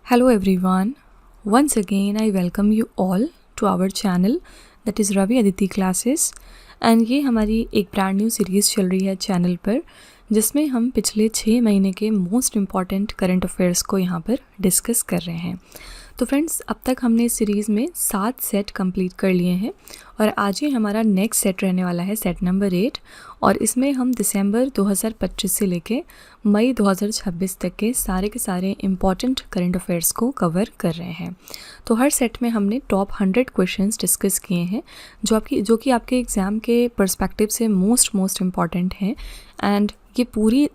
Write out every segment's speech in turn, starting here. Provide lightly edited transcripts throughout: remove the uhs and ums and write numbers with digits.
Hello everyone. Once again I welcome you all to our channel that is Ravi Aditi Classes and ये हमारी एक brand new series चल रही है channel पर जिसमें हम पिछले 6 महीने के मोस्ट इम्पॉर्टेंट करंट अफेयर्स को यहाँ पर डिस्कस कर रहे हैं। तो फ्रेंड्स, अब तक हमने इस सीरीज़ में 7 सेट कंप्लीट कर लिए हैं और आज ही हमारा नेक्स्ट सेट रहने वाला है सेट नंबर 8 और इसमें हम दिसंबर 2025 से लेके मई 2026 तक के सारे इम्पॉर्टेंट करंट अफेयर्स को कवर कर रहे हैं। तो हर सेट में हमने टॉप 100 क्वेश्चंस डिस्कस किए हैं जो कि आपके एग्ज़ाम के पर्सपेक्टिव से मोस्ट इम्पॉर्टेंट हैं। एंड ये पूरी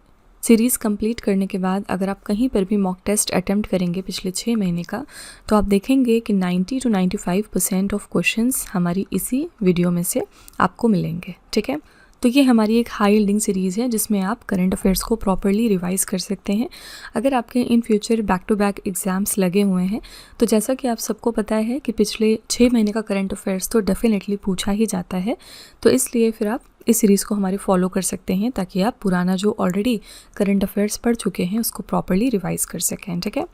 सीरीज़ कंप्लीट करने के बाद अगर आप कहीं पर भी मॉक टेस्ट अटेम्प्ट करेंगे पिछले 6 महीने का, तो आप देखेंगे कि 90 to 95% ऑफ क्वेश्चंस हमारी इसी वीडियो में से आपको मिलेंगे। ठीक है, तो ये हमारी एक हाई यील्डिंग सीरीज़ है जिसमें आप करंट अफेयर्स को प्रॉपर्ली रिवाइज़ कर सकते हैं अगर आपके in future back to back exams लगे हुए हैं। तो जैसा कि आप सबको पता है कि पिछले 6 महीने का करंट अफेयर्स तो डेफिनेटली पूछा ही जाता है, तो इसलिए फिर आप इस सीरीज़ को हमारे फॉलो कर सकते हैं ताकि आप पुराना जो ऑलरेडी करंट अफेयर्स पढ़ चुके हैं उसको प्रॉपर्ली रिवाइज़ कर सकें। ठीक है,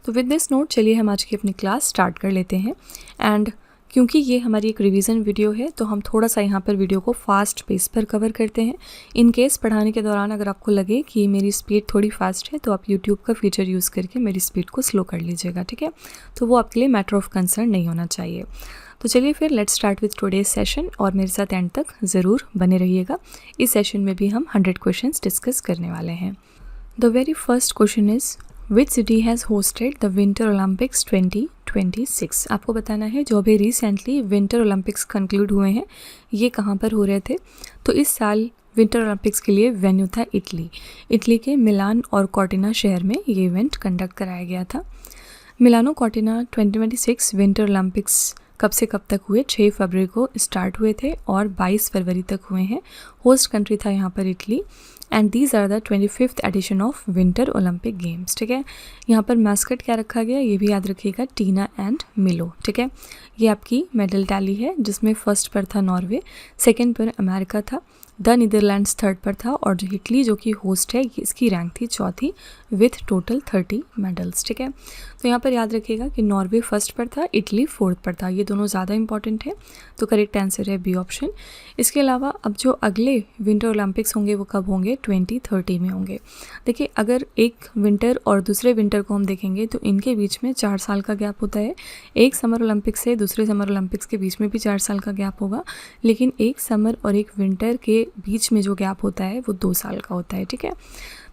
तो विद दिस नोट चलिए हम आज की अपनी क्लास स्टार्ट कर लेते हैं। एंड क्योंकि ये हमारी एक रिवीजन वीडियो है तो हम थोड़ा सा यहाँ पर वीडियो को फास्ट पेस पर कवर करते हैं। इन केस पढ़ाने के दौरान अगर आपको लगे कि मेरी स्पीड थोड़ी फास्ट है तो आप यूट्यूब का फीचर यूज़ करके मेरी स्पीड को स्लो कर लीजिएगा। ठीक है, तो वो आपके लिए मैटर ऑफ कंसर्न नहीं होना चाहिए। तो चलिए फिर let's start with today's session और मेरे साथ एंड तक ज़रूर बने रहिएगा। इस सेशन में भी हम 100 क्वेश्चंस डिस्कस करने वाले हैं। The very first question is which city has hosted the winter Olympics 2026। आपको बताना है जो अभी रिसेंटली विंटर ओलंपिक्स कंक्लूड हुए हैं ये कहाँ पर हो रहे थे। तो इस साल विंटर ओलंपिक्स के लिए वेन्यू था इटली के मिलान और कॉर्टिना शहर में ये इवेंट कंडक्ट कराया गया था। मिलानो कॉर्टिना 2026 विंटर ओलंपिक्स कब से कब तक हुए? 6 फरवरी को स्टार्ट हुए थे और 22 फरवरी तक हुए हैं। होस्ट कंट्री था यहाँ पर Italy and these are the 25th edition of winter olympic games. ठीक है, यहाँ पर मैस्कट क्या रखा गया ये भी याद रखिएगा, टीना एंड मिलो। ठीक है, ये आपकी मेडल टैली है जिसमें फर्स्ट पर था नॉर्वे, सेकेंड पर अमेरिका था, द नीदरलैंड्स थर्ड पर था और जो इटली जो कि होस्ट है इसकी रैंक थी चौथी विथ टोटल 30 मेडल्स। ठीक है, तो यहाँ पर याद रखिएगा कि नॉर्वे फर्स्ट पर था, इटली फोर्थ पर था, ये दोनों ज़्यादा इंपॉर्टेंट है। तो करेक्ट आंसर है बी ऑप्शन। इसके अलावा अब जो अगले विंटर ओलंपिक्स होंगे वो कब होंगे? 2030 में होंगे। देखिए, अगर एक विंटर और दूसरे विंटर को हम देखेंगे तो इनके बीच में 4 साल का गैप होता है। एक समर ओलंपिक्स से दूसरे समर ओलंपिक्स के बीच में भी 4 साल का गैप होगा, लेकिन एक समर और एक विंटर के बीच में जो गैप होता है वो 2 साल का होता है। ठीक है,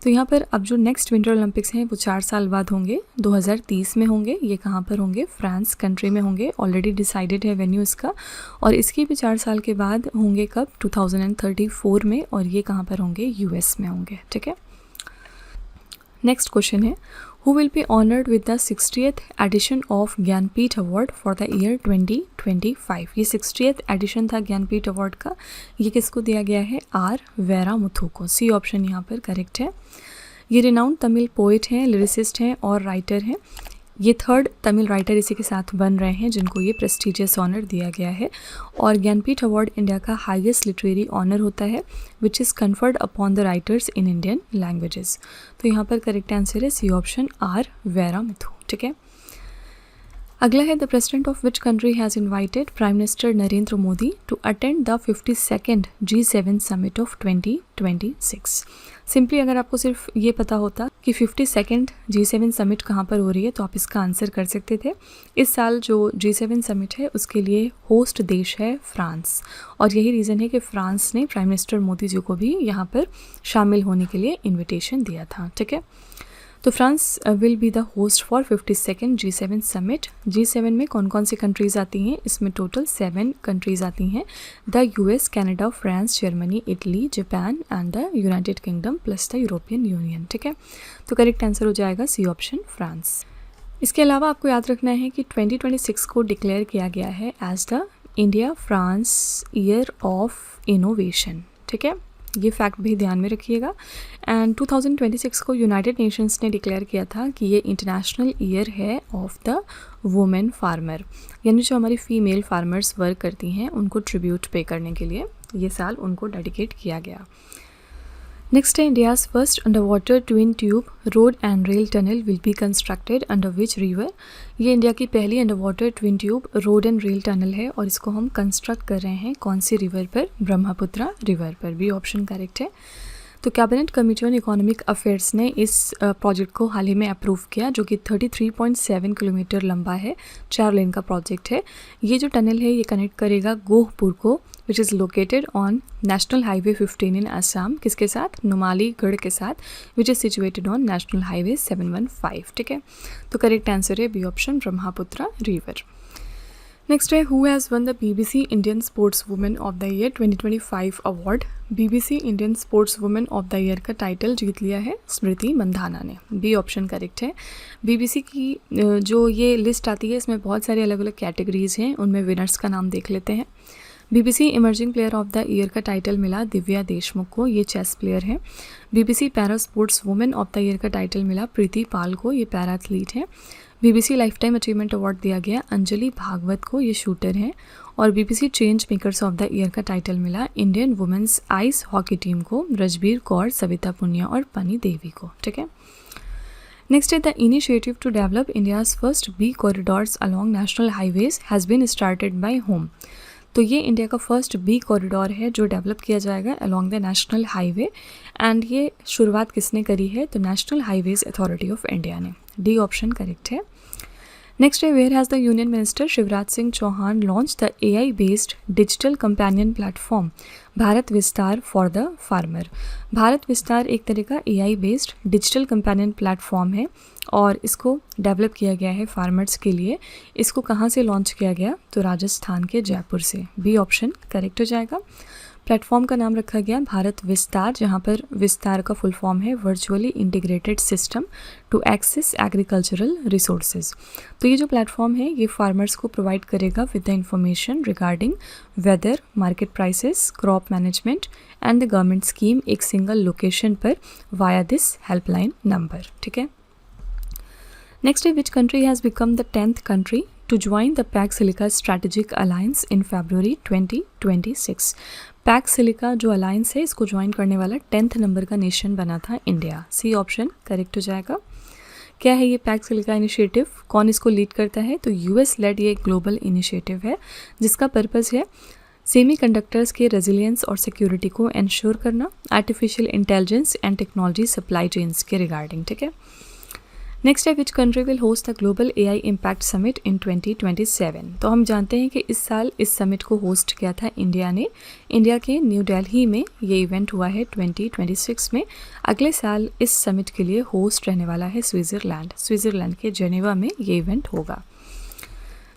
तो यहाँ पर अब जो नेक्स्ट विंटर ओलंपिक्स हैं वो 4 साल बाद होंगे, 2030 में होंगे। ये कहाँ पर होंगे? फ्रांस कंट्री में होंगे, ऑलरेडी डिसाइडेड है वेन्यू इसका। और इसके भी 4 साल के बाद होंगे कब? 2034 में, और ये कहाँ पर होंगे? यूएस में होंगे। ठीक है, नेक्स्ट क्वेश्चन है Who will be honored with the 60th edition of Jnanpith award for the year 2025? ये 60th एडिशन था ज्ञानपीठ अवार्ड का, ये किसको दिया गया है? आर वेरामुथु को। सी ऑप्शन यहाँ पर करेक्ट है। ये रिनाउंड तमिल पोइट हैं, लिरिसिस्ट हैं और राइटर हैं। ये थर्ड तमिल राइटर इसी के साथ बन रहे हैं जिनको ये प्रेस्टिजियस ऑनर दिया गया है। और ज्ञानपीठ अवार्ड इंडिया का हाईएस्ट लिटरेरी ऑनर होता है which is conferred upon the writers in Indian languages. तो यहाँ पर करेक्ट आंसर है सी ऑप्शन, आर वेरामुथु। ठीक है, अगला है the president of which country has invited prime minister Narendra Modi to attend the 52nd G7 summit of 2026। Simply अगर आपको सिर्फ ये पता होता कि 52nd G7 समिट कहाँ पर हो रही है तो आप इसका आंसर कर सकते थे। इस साल जो G7 समिट है उसके लिए होस्ट देश है फ्रांस, और यही रीज़न है कि फ्रांस ने प्राइम मिनिस्टर मोदी जी को भी यहाँ पर शामिल होने के लिए इन्विटेशन दिया था। ठीक है, तो France will be the host for 52nd G7 summit. G7 में कौन कौन सी कंट्रीज़ आती हैं? इसमें टोटल 7 कंट्रीज़ आती हैं, the US, Canada, France, Germany, Italy, Japan and the United kingdom plus the European union. ठीक है, तो करेक्ट आंसर हो जाएगा सी ऑप्शन, फ्रांस। इसके अलावा आपको याद रखना है कि 2026 को डिक्लेयर किया गया है as the India France year of innovation. ठीक है, ये फैक्ट भी ध्यान में रखिएगा। एंड 2026 को यूनाइटेड नेशंस ने डिक्लेयर किया था कि ये इंटरनेशनल ईयर है ऑफ द वुमेन फार्मर, यानी जो हमारी फीमेल फार्मर्स वर्क करती हैं उनको ट्रिब्यूट पे करने के लिए ये साल उनको डेडिकेट किया गया। Next, India's first underwater twin tube road and rail tunnel will be constructed under which river? ये इंडिया की पहली underwater twin tube road and rail tunnel है और इसको हम कंस्ट्रक्ट कर रहे हैं कौन सी रिवर पर? ब्रह्मपुत्रा रिवर पर। बी ऑप्शन करेक्ट है। तो cabinet committee on economic affairs ने इस प्रोजेक्ट को हाल ही में अप्रूव किया, जो कि 33.7 किलोमीटर लंबा है, 4 लेन का प्रोजेक्ट है। ये जो टनल है ये कनेक्ट करेगा गोहपुर को, which is located on national highway 15 in Assam, किसके साथ? नुमालीगढ़ के साथ, which is situated on national highway 715। ठीक है, तो करेक्ट आंसर है B option, Brahmaputra river. Next है, who has won the BBC Indian sports women of the year 2025 award? BBC Indian sports women of the year का title जीत लिया है स्मृति मंधाना ने। बी ऑप्शन करेक्ट है। BBC की जो ये लिस्ट आती है इसमें बहुत सारे अलग अलग कैटेगरीज हैं, उनमें विनर्स का नाम देख लेते हैं। BBC emerging player of the year का टाइटल मिला दिव्या देशमुख को, ये चेस प्लेयर है। BBC para sports women of the year का टाइटल मिला प्रीति पाल को, ये पैरा एथलीट है। BBC life time achievement award दिया गया अंजलि भागवत को, ये शूटर हैं। और BBC change makers of the year का टाइटल मिला Indian women's ice hockey team को, रजबीर कौर, सविता पुनिया और पनी देवी को। ठीक है, नेक्स्ट है, the initiative to develop India's first bee corridors along national highways has been started by whom? तो ये इंडिया का फर्स्ट बी कॉरिडोर है जो डेवलप किया जाएगा along the national highway, and ये शुरुआत किसने करी है? तो national highways authority of India ने। डी ऑप्शन करेक्ट है। नेक्स्ट है, where has the union minister Shivraj Singh Chouhan launch the AI based digital companion platform Bharat Vistaar for the farmer? Bharat विस्तार एक तरह का AI based digital companion platform है और इसको डेवलप किया गया है फार्मर्स के लिए। इसको कहाँ से लॉन्च किया गया? तो राजस्थान के जयपुर से। बी ऑप्शन करेक्ट हो जाएगा। प्लेटफॉर्म का नाम रखा गया भारत विस्तार, जहाँ पर विस्तार का फुल फॉर्म है virtually integrated system to access agricultural resources. तो ये जो प्लेटफॉर्म है ये फार्मर्स को प्रोवाइड करेगा with the information regarding weather, market prices, crop management and the government scheme एक सिंगल लोकेशन पर वाया दिस हेल्पलाइन नंबर। ठीक है, नेक्स्ट है, which country has become the 10th country to join the PAC Silica Strategic Alliance in February 2026? Pack silica जो alliance है इसको join करने वाला 10th नंबर का नेशन बना था इंडिया। सी ऑप्शन करेक्ट हो जाएगा। क्या है ये पैक सिलिका इनिशिएटिव? कौन इसको लीड करता है? तो US लेड ये एक ग्लोबल इनिशिएटिव है जिसका पर्पस है सेमीकंडक्टर्स के रेजिलियंस और सिक्योरिटी को इंश्योर करना, artificial intelligence and technology supply chains के रिगार्डिंग। ठीक है, नेक्स्ट है, which country will host the global AI impact summit in 2027? तो हम जानते हैं कि इस साल इस समिट को होस्ट किया था इंडिया ने। इंडिया के न्यू दिल्ली में ये इवेंट हुआ है 2026 में। अगले साल इस समिट के लिए होस्ट रहने वाला है स्विट्ज़रलैंड के जेनेवा में ये इवेंट होगा।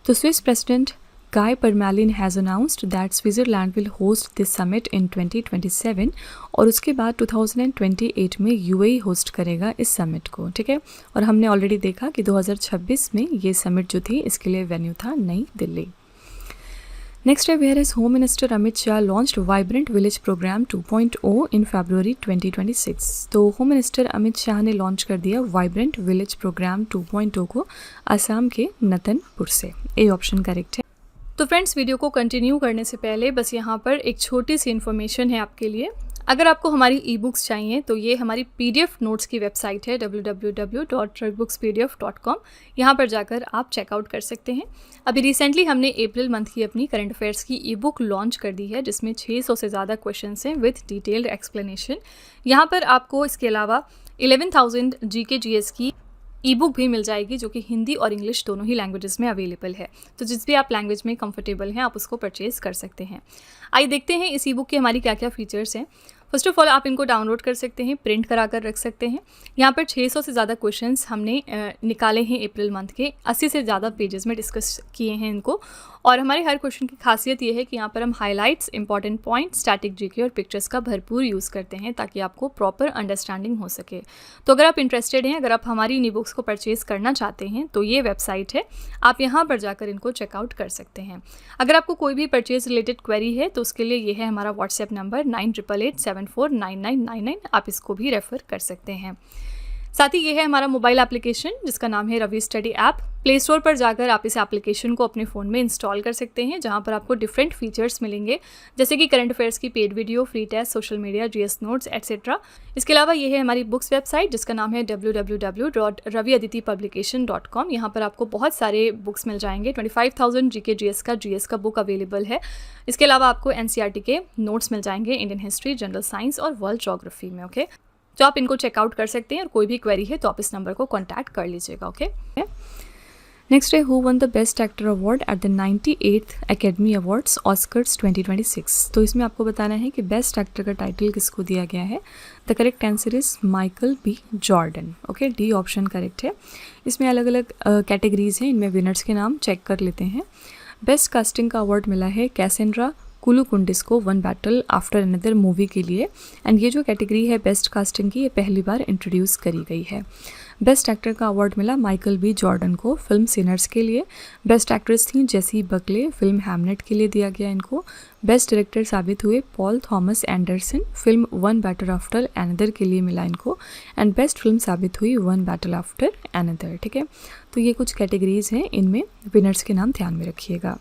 तो Swiss president Guy Parmelin has announced that Switzerland will host this summit in 2027 और उसके बाद 2028 में UAE होस्ट करेगा इस समिट को। ठीक है, और हमने ऑलरेडी देखा कि 2026 में ये समिट जो थी इसके लिए वेन्यू था नई दिल्ली। नेक्स्ट है, where is home minister Amit Shah launched vibrant village programme 2.0 in February 2026? तो होम मिनिस्टर अमित शाह ने लॉन्च कर दिया वाइब्रेंट विलेज प्रोग्राम 2.0 को असम के नतनपुर से। ए ऑप्शन करेक्ट है। तो फ्रेंड्स, वीडियो को कंटिन्यू करने से पहले बस यहाँ पर एक छोटी सी इन्फॉर्मेशन है आपके लिए। अगर आपको हमारी ई बुक्स चाहिए तो ये हमारी PDF नोट्स की वेबसाइट है www.readbookspdf.com। यहाँ पर जाकर आप चेकआउट कर सकते हैं। अभी रिसेंटली हमने अप्रैल मंथ की अपनी करंट अफेयर्स की ई बुक लॉन्च कर दी है जिसमें 600 से ज़्यादा क्वेश्चंस हैं विथ डिटेल्ड एक्सप्लेनेशन। यहाँ पर आपको इसके अलावा 11,000 GK GS की ई बुक भी मिल जाएगी जो कि हिंदी और इंग्लिश दोनों ही लैंग्वेजेस में अवेलेबल है। तो जिस भी आप लैंग्वेज में कंफर्टेबल हैं आप उसको परचेज़ कर सकते हैं। आइए देखते हैं इस ई बुक के हमारी क्या क्या फीचर्स हैं। फर्स्ट ऑफ ऑल, आप इनको डाउनलोड कर सकते हैं, प्रिंट करा कर रख सकते हैं। यहाँ पर 600 से ज़्यादा क्वेश्चंस हमने निकाले हैं अप्रैल मंथ के, 80 से ज़्यादा पेजेस में डिस्कस किए हैं इनको। और हमारे हर क्वेश्चन की खासियत ये है कि यहाँ पर हम highlights, important point, static GK और पिक्चर्स का भरपूर यूज़ करते हैं ताकि आपको प्रॉपर अंडरस्टैंडिंग हो सके। तो अगर आप इंटरेस्टेड हैं, अगर आप हमारी इन बुक्स को परचेज़ करना चाहते हैं तो ये वेबसाइट है, आप यहाँ पर जाकर इनको चेकआउट कर सकते हैं। अगर आपको कोई भी परचेज़ रिलेटेड क्वेरी है तो उसके लिए ये है हमारा व्हाट्सएप नंबर 9888749999। आप इसको भी रेफ़र कर सकते हैं। साथ ही ये है हमारा मोबाइल एप्लीकेशन जिसका नाम है Ravi study app. Play store पर जाकर आप इस एप्लीकेशन को अपने फ़ोन में इंस्टॉल कर सकते हैं, जहां पर आपको डिफरेंट फीचर्स मिलेंगे, जैसे कि करंट अफेयर्स की paid video, free test, social media, GS notes etcetera. इसके अलावा ये है हमारी बुक्स वेबसाइट जिसका नाम है www.raviaditipublication.com। यहाँ पर आपको बहुत सारे बुक्स मिल जाएंगे। 25,000 जीके जीएस का बुक अवेलेबल है। इसके अलावा आपको एनसीईआरटी के नोट्स मिल जाएंगे इंडियन हिस्ट्री, जनरल साइंस और वर्ल्ड ज्योग्राफी में। ओके, तो आप इनको चेकआउट कर सकते हैं और कोई भी क्वेरी है तो आप इस नंबर को कॉन्टैक्ट कर लीजिएगा। ओके, नेक्स्ट है who one the best actor award at the 98th academy awards Oscars 2026। तो इसमें आपको बताना है कि बेस्ट एक्टर का टाइटल किसको दिया गया है। The correct answer is Michael B Jordan. Okay, D option correct है। इसमें अलग अलग कैटेगरीज हैं, इनमें विनर्स के नाम चेक कर लेते हैं। बेस्ट कास्टिंग का अवार्ड मिला है कैसेंड्रा कुलुकुंडिस को one battle after another movie के लिए। एंड ये जो कैटेगरी है बेस्ट कास्टिंग की, ये पहली बार इंट्रोड्यूस करी गई है। बेस्ट एक्टर का अवार्ड मिला माइकल बी जॉर्डन को फिल्म सिनर्स के लिए। बेस्ट एक्ट्रेस थी जेसी बकले, फिल्म हैमलेट के लिए दिया गया इनको। बेस्ट डायरेक्टर साबित हुए Paul Thomas Anderson, film one battle after another के लिए मिला इनको। एंड बेस्ट फिल्म साबित हुई वन बैटल आफ्टर अनदर। ठीक है, तो ये कुछ कैटेगरीज हैं, इनमें विनर्स के नाम ध्यान में रखिएगा।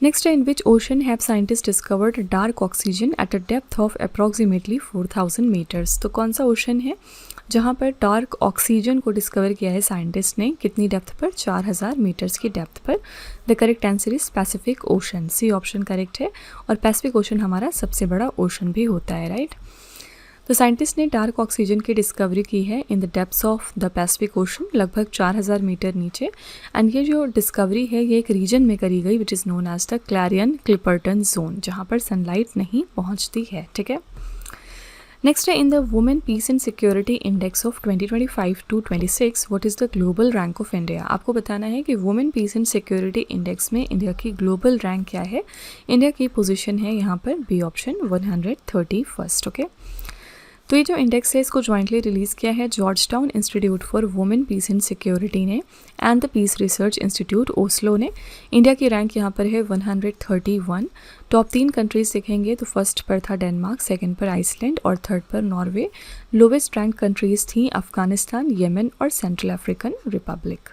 नेक्स्ट है in which ocean have scientist discovered dark oxygen at a depth of approximately 4000 metres. तो कौन सा ओशन है जहाँ पर डार्क ऑक्सीजन को डिस्कवर किया है साइंटिस्ट ने, कितनी डेप्थ पर? 4000 मीटर्स की डेप्थ पर। The correct answer is Pacific Ocean, C option correct है। और पैसिफिक ओशन हमारा सबसे बड़ा ओशन भी होता है, राइट। तो साइंटिस्ट ने डार्क ऑक्सीजन की डिस्कवरी की है in the depths of the Pacific ocean, लगभग 4000 मीटर नीचे। एंड ये जो डिस्कवरी है ये एक रीजन में करी गई which is known as the Clarion Clipperton zone, जहाँ पर सनलाइट नहीं पहुँचती है। ठीक है, नेक्स्ट है in the women peace and security index of 2025 to 26 what is the global rank of India. आपको बताना है कि women peace and security index में इंडिया की ग्लोबल रैंक क्या है। इंडिया की पोजीशन है यहाँ पर बी ऑप्शन 131। ओके, तो ये जो इंडेक्स है इसको जॉइंटली रिलीज़ किया है Georgetown institute for women peace and security ने and the peace research institute Oslo ने। इंडिया की रैंक यहाँ पर है 131। टॉप 3 कंट्रीज देखेंगे तो फर्स्ट पर था डेनमार्क, सेकंड पर आइसलैंड और थर्ड पर नॉर्वे। लोवेस्ट रैंक कंट्रीज थी अफगानिस्तान, येमेन और सेंट्रल अफ्रीकन रिपब्लिक।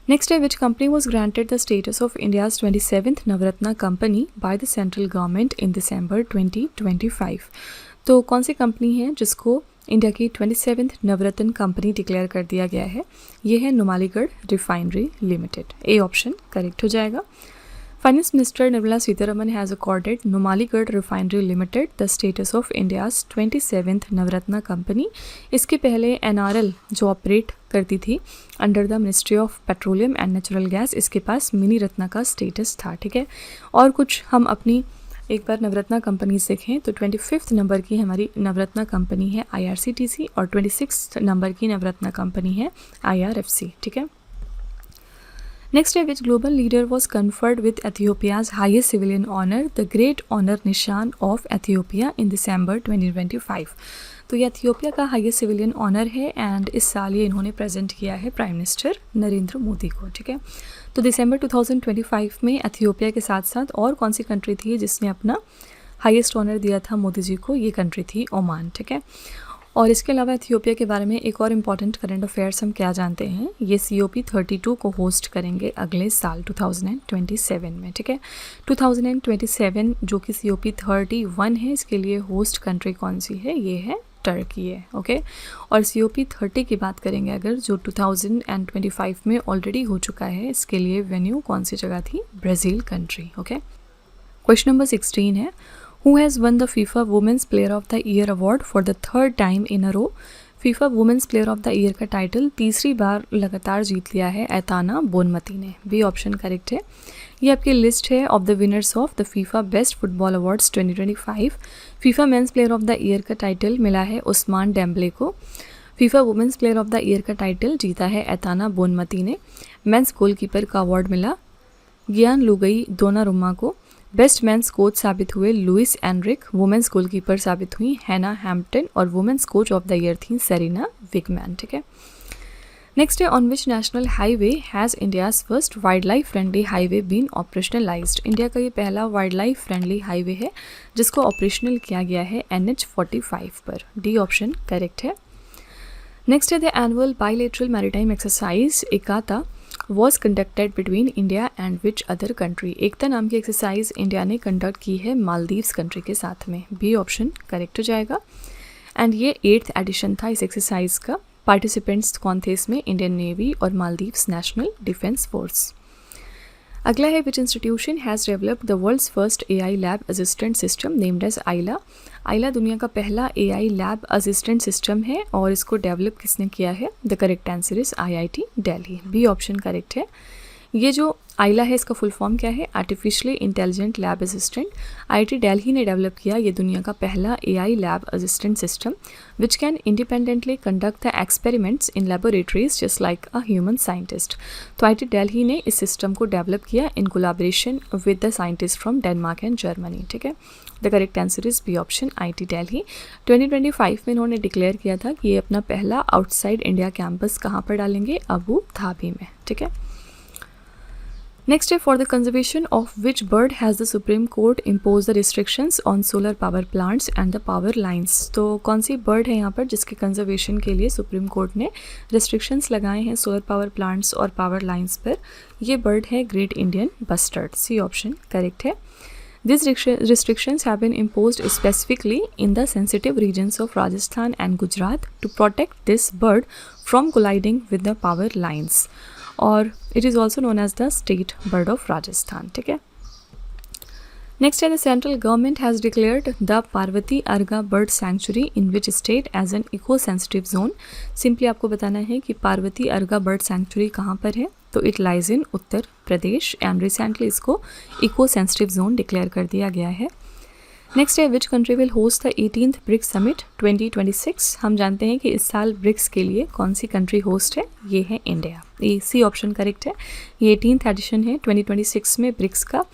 नेक्स्ट है which company was granted the status of India's 27th Navratna company by the central government in December 2025। तो कौन सी कंपनी है जिसको इंडिया की 27th नवरत्न कंपनी डिक्लेयर कर दिया गया है? ये है नुमालीगढ़ रिफाइनरी लिमिटेड। ए ऑप्शन करेक्ट हो जाएगा। Finance minister Nirmala Sitharaman has accorded Numaligarh refinery limited the status of India's 27th Navratna company. इसके पहले NRL जो ऑपरेट करती थी under the ministry of petroleum and natural gas, इसके पास मिनी रत्ना का स्टेटस था। ठीक है, और कुछ हम अपनी एक बार नवरत्ना कंपनीज देखें तो 25th नंबर की हमारी नवरत्ना कंपनी है IRCTC और 26th नंबर की नवरत्ना कंपनी है IRFC। ठीक है, नेक्स्ट है which global leader was conferred with Ethiopia's highest civilian honour the great honour Nishan of Ethiopia in December 2025। तो ये एथियोपिया का हाईएस्ट सिविलियन ऑनर है एंड इस साल ये इन्होंने प्रेजेंट किया है प्राइम मिनिस्टर नरेंद्र मोदी को। ठीक है, तो दिसंबर 2025 में एथियोपिया के साथ साथ और कौन सी कंट्री थी जिसने अपना हाईएस्ट ऑनर दिया था मोदी जी को? ये कंट्री थी ओमान। ठीक है, और इसके अलावा एथियोपिया के बारे में एक और इम्पॉर्टेंट करंट अफेयर्स हम क्या जानते हैं, ये COP32 को होस्ट करेंगे अगले साल 2027 में। ठीक है, 2027 जो कि COP31 है, इसके लिए होस्ट कंट्री कौन सी है? ये है टर्की है। ओके, और COP30 की बात करेंगे अगर, जो 2025 में ऑलरेडी हो चुका है, इसके लिए वेन्यू कौन सी जगह थी? Brazil country. Okay, question number 16 है Who has won the FIFA Women's Player of the Year award for the third time in a row? FIFA Women's Player of the Year का टाइटल तीसरी बार लगातार जीत लिया है ऐताना Bonmatí ने। B option correct है। ये आपकी लिस्ट है of the winners of the FIFA best football awards 2025। FIFA men's player of the year का टाइटल मिला है उस्मान डेम्बले को। FIFA women's player of the year का टाइटल जीता है ऐताना बोनमती ने। मेंस गोलकीपर का अवार्ड मिला गियान लुगई दोनारुमा को। बेस्ट मेंस कोच साबित हुए लुइस एनरिक। वुमेंस गोलकीपर साबित हुई हैना हैम्पटन और women's coach of the year थी सेरिना विगमैन। ठीक है, नेक्स्ट है on which national highway has India's first wild life friendly highway been operationalised. India का ये पहला वाइल्ड लाइफ फ्रेंडली हाईवे है जिसको ऑपरेशनल किया गया है NH45 पर। डी ऑप्शन करेक्ट है। नेक्स्ट है the annual bilateral maritime exercise Ekatha was conducted between India and which other country. Ekatha नाम की एक्सरसाइज इंडिया ने कंडक्ट की है मालदीव्स कंट्री के साथ में। बी ऑप्शन करेक्ट हो जाएगा। एंड ये 8th एडिशन था इस एक्सरसाइज का। पार्टिसिपेंट्स कौन थे इसमें? इंडियन नेवी और मालदीव्स नेशनल डिफेंस फोर्स। अगला है which institution has developed the world's first AI lab assistant system named as AILA. AILA दुनिया का पहला AI लैब असिस्टेंट सिस्टम है और इसको डेवलप किसने किया है? The correct answer is IIT Delhi. B option correct है। ये जो आइला है इसका फुल फॉर्म क्या है? Artificially intelligent lab assistant. IIT Delhi ने डेवलप किया ये दुनिया का पहला AI lab assistant system which can independently conduct the experiments in laboratories just like a human scientist. तो IIT दिल्ली ने इस सिस्टम को डेवलप किया in collaboration with the scientist from Denmark and Germany. ठीक है, the correct answer is B option IIT Delhi. 2025 में इन्होंने declare किया था कि ये अपना पहला आउटसाइड इंडिया कैंपस कहाँ पर डालेंगे? अबू धाबी में। ठीक है, नेक्स्ट है for the conservation of which bird has the supreme court impose the restrictions on solar power plants and the power lines. तो कौन सी बर्ड है यहाँ पर जिसके कंजर्वेशन के लिए सुप्रीम कोर्ट ने रिस्ट्रिक्शंस लगाए हैं सोलर पावर प्लांट्स और पावर लाइंस पर? ये बर्ड है great Indian bustard. C option correct है। These restrictions have been imposed specifically in the sensitive regions of Rajasthan and Gujarat to protect this bird from colliding with the power lines. और it is also known as the state bird of Rajasthan. ठीक है, next है the central government has declared the Parvati Arga bird sanctuary in which state as an eco sensitive zone. Simply आपको बताना है कि Parvati Arga bird sanctuary कहाँ पर है? तो it lies in Uttar Pradesh and recently इसको इको सेंसिटिव जोन डिक्लेयर कर दिया गया है। नेक्स्ट है which country will host the 18th BRICS summit 2026। हम जानते हैं कि इस साल ब्रिक्स के लिए कौन सी कंट्री होस्ट है? ये है इंडिया। ए सी ऑप्शन करेक्ट है। ये 18th एडिशन है 2026 में ब्रिक्स का।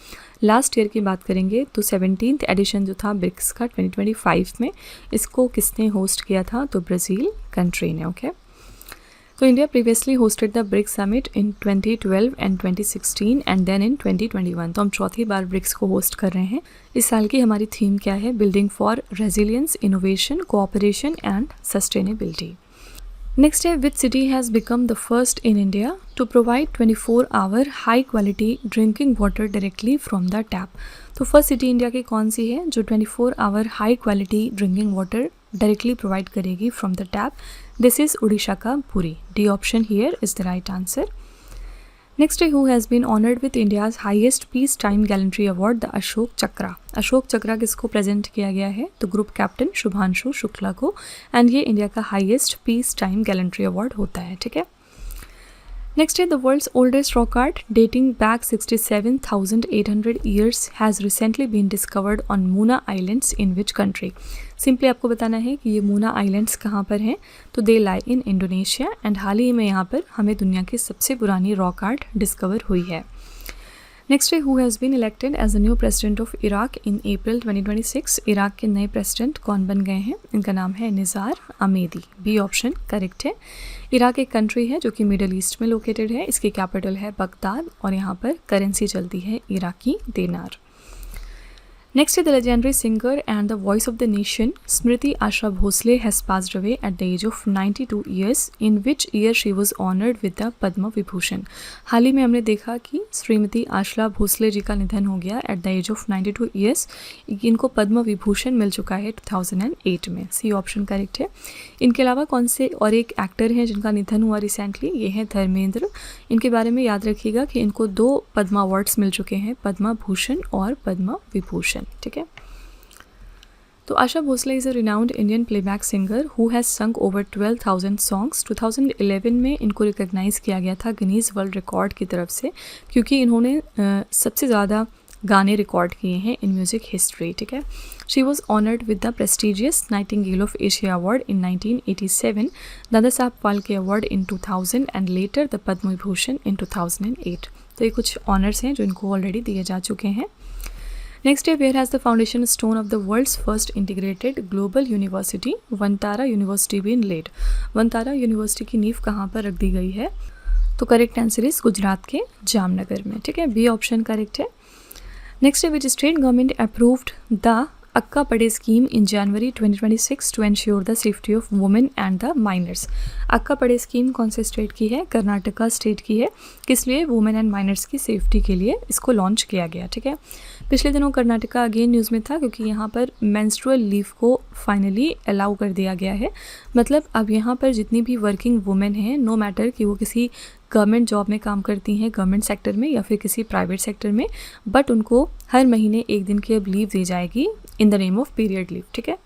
लास्ट ईयर की बात करेंगे तो 17th एडिशन जो था ब्रिक्स का 2025 में, इसको किसने होस्ट किया था? तो ब्राज़ील कंट्री ने। ओके, तो India previously hosted the BRICS summit in 2012 and 2016 and then in 2021। तो हम चौथी बार ब्रिक्स को होस्ट कर रहे हैं। इस साल की हमारी थीम क्या है? Building for resilience, innovation, cooperation and sustainability. Next है which city has become the first in India to provide 24 hour high quality drinking water directly from the tap. तो फर्स्ट सिटी इंडिया की कौन सी है जो 24 hour high quality drinking water directly provide करेगी from the tap? This is Orissa का Puri. D option here is the right answer. Next who has been honoured with India's highest peace time gallantry award? The Ashok Chakra. Ashok Chakra किसको present किया गया है? तो group captain Shubhanshu Shukla को। And ये India का highest peace time gallantry award होता है। ठीक है, नेक्स्ट है the world's oldest rock art dating back 67,800 years has recently been discovered on Muna islands in which country. Simply आपको बताना है कि ये मूना आइलैंड्स कहाँ पर हैं? तो दे लाई इन इंडोनेशिया एंड हाल ही में यहाँ पर हमें दुनिया की सबसे पुरानी रॉक आर्ट डिस्कवर हुई है। नेक्स्ट है who has been elected as the new president of Iraq in April 2026। Iraq के नए प्रेसिडेंट कौन बन गए हैं? इनका नाम है निज़ार अमेदी। बी ऑप्शन करेक्ट है। इराक एक कंट्री है जो कि मिडल ईस्ट में लोकेटेड है। इसकी कैपिटल है बगदाद और यहाँ पर करेंसी चलती है इराकी दिनार। नेक्स्ट है the legendary singer and the voice of the nation Smriti Asha Bhosle has passed away at the age of 92 years. In which year she was honoured with the Padma Vibhushan. हाल ही में हमने देखा कि श्रीमती आशा भोसले जी का निधन हो गया at the age of 92 years. इनको पद्म विभूषण मिल चुका है 2008 में। सी ऑप्शन करेक्ट है। इनके अलावा कौन से और एक एक्टर हैं जिनका निधन हुआ रिसेंटली? ये है धर्मेंद्र। इनके बारे में याद रखिएगा कि इनको 2 पद्मा अवार्ड्स मिल चुके हैं, पद्मा भूषण और पद्मा विभूषण। ठीक है, तो Asha Bhosle is a renowned Indian playback singer who has sung over 12,000 songs. 2011 में इनको रिकॉग्नाइज़ किया गया था गिनीज़ वर्ल्ड रिकॉर्ड की तरफ से क्योंकि इन्होंने सबसे ज़्यादा गाने रिकॉर्ड किए हैं इन म्यूज़िक हिस्ट्री। ठीक है, she was honoured with the prestigious nightingale of Asia award in 1987, Dada Saheb Phalke award in 2000 and later the Padma Vibhushan in 2008। तो ये कुछ ऑनर्स हैं जो इनको ऑलरेडी दिए जा चुके हैं। नेक्स्ट है where has the foundation stone of the world's first integrated global university Vantara university been laid. Vantara university की नींव कहाँ पर रख दी गई है? तो करेक्ट आंसर इज गुजरात के जामनगर में। ठीक है, बी ऑप्शन करेक्ट है। नेक्स्ट है which state government approved the Akka Pade scheme in January 2026 to ensure the safety of women and the minors. Akka Pade scheme कौन से स्टेट की है? कर्नाटका स्टेट की है। किस लिए? वुमेन एंड माइनर्स की सेफ्टी के लिए इसको लॉन्च किया गया, ठीक है। पिछले दिनों कर्नाटका अगेन न्यूज़ में था क्योंकि यहाँ पर मेंस्ट्रुअल लीव को फाइनली अलाउ कर दिया गया है। मतलब अब यहाँ पर जितनी भी वर्किंग वुमेन हैं, नो मैटर कि वो किसी गवर्नमेंट जॉब में काम करती हैं, गवर्नमेंट सेक्टर में या फिर किसी प्राइवेट सेक्टर में, बट उनको हर महीने एक दिन की अब लीव दी जाएगी in the name of period leave, ठीक है।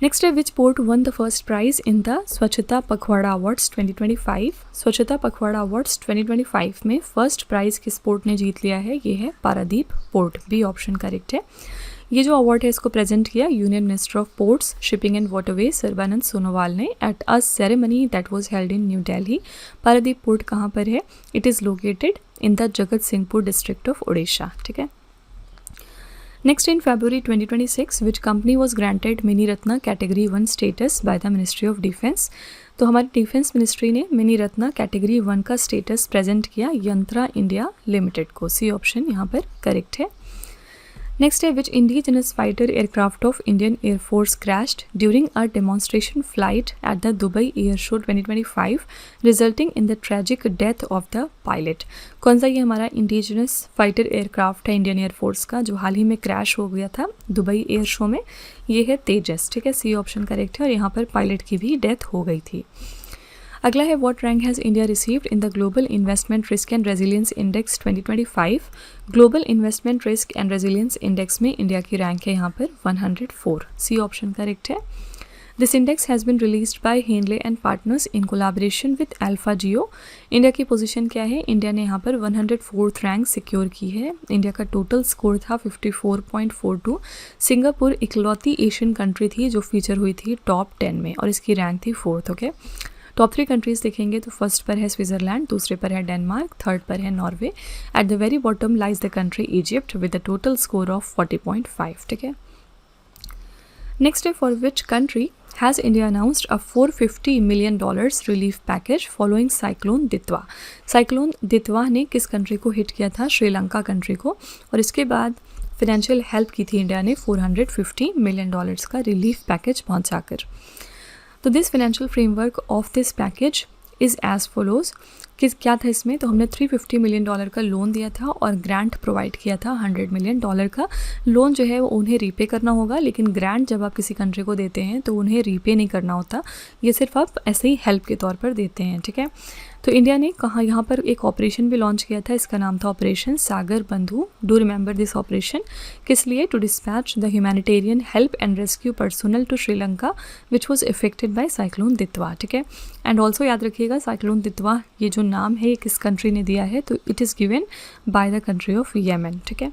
नेक्स्ट है which port won the first prize in the Swachhata Pakhwada awards 2025। स्वच्छता पखवाड़ा अवार्ड्स 2025 में फर्स्ट प्राइज़ किस पोर्ट ने जीत लिया है? ये है Paradip port, B option correct है। ये जो अवार्ड है इसको प्रेजेंट किया union minister of ports, shipping and waterway Sarbananda Sonowal ने at a ceremony that was held in New Delhi. Paradip port कहाँ पर है? It is located in the Jagatsinghpur district of Orissa, ठीक है। Next, in February 2026, which company was granted mini Ratna category 1 status by the ministry of defence? तो हमारी defence ministry ने mini Ratna category 1 का status present किया यंत्रा इंडिया लिमिटेड को, C option यहाँ पर करेक्ट है। नेक्स्ट है which indigenous fighter aircraft of Indian air force crashed during a demonstration flight at the Dubai air show 2025 resulting in the tragic death of the pilot. कौन सा ये हमारा indigenous fighter aircraft है Indian air force का जो हाल ही में क्रैश हो गया था दुबई एयर शो में? ये है तेजस, ठीक है, सी ऑप्शन करेक्ट है। और यहाँ पर पायलट की भी डेथ हो गई थी। अगला है what rank has India received in the global investment risk and resilience index 2025। Global investment risk and resilience index में इंडिया की रैंक है यहाँ पर 104, सी ऑप्शन करेक्ट है। This index has been released by Henley and partners in collaboration with Alpha Geo. India की position क्या है? India ने यहाँ पर 104th रैंक सिक्योर की है। इंडिया का टोटल स्कोर था 54.42। सिंगापुर इकलौती एशियन कंट्री थी जो फीचर हुई थी टॉप 10 में और इसकी रैंक थी 4th, ओके। टॉप 3 कंट्रीज़ देखेंगे तो फर्स्ट पर है स्विट्ज़रलैंड, दूसरे पर है डेनमार्क, थर्ड पर है Norway. At the very bottom lies the country Egypt with a total score of 40.5, ठीक है। नेक्स्ट है for which country has India announced a $450 million relief package following cyclone Ditwah. Cyclone Ditwah ने किस country को hit किया था? Sri Lanka country को, और इसके बाद फाइनेंशियल हेल्प की थी इंडिया ने $450 million का रिलीफ पैकेज पहुँचाकर। तो this financial framework of this package is as follows. क्या था इसमें? तो हमने $350 million का लोन दिया था और ग्रांट प्रोवाइड किया था $100 million का। लोन जो है वो उन्हें रीपे करना होगा, लेकिन ग्रांट जब आप किसी कंट्री को देते हैं तो उन्हें रीपे नहीं करना होता, ये सिर्फ आप ऐसे ही हेल्प के तौर पर देते हैं, ठीक है। तो इंडिया ने कहा यहाँ पर एक ऑपरेशन भी लॉन्च किया था, इसका नाम था operation Sagar Bandhu. Do remember this operation. किस लिए? To dispatch the humanitarian help and rescue personnel to Sri Lanka which was affected by cyclone Ditwah, ठीक है। एंड ऑल्सो याद रखिएगा साइक्लोन दितवा ये जो नाम है ये किस कंट्री ने दिया है? तो it is given by the country of Yemen, ठीक है।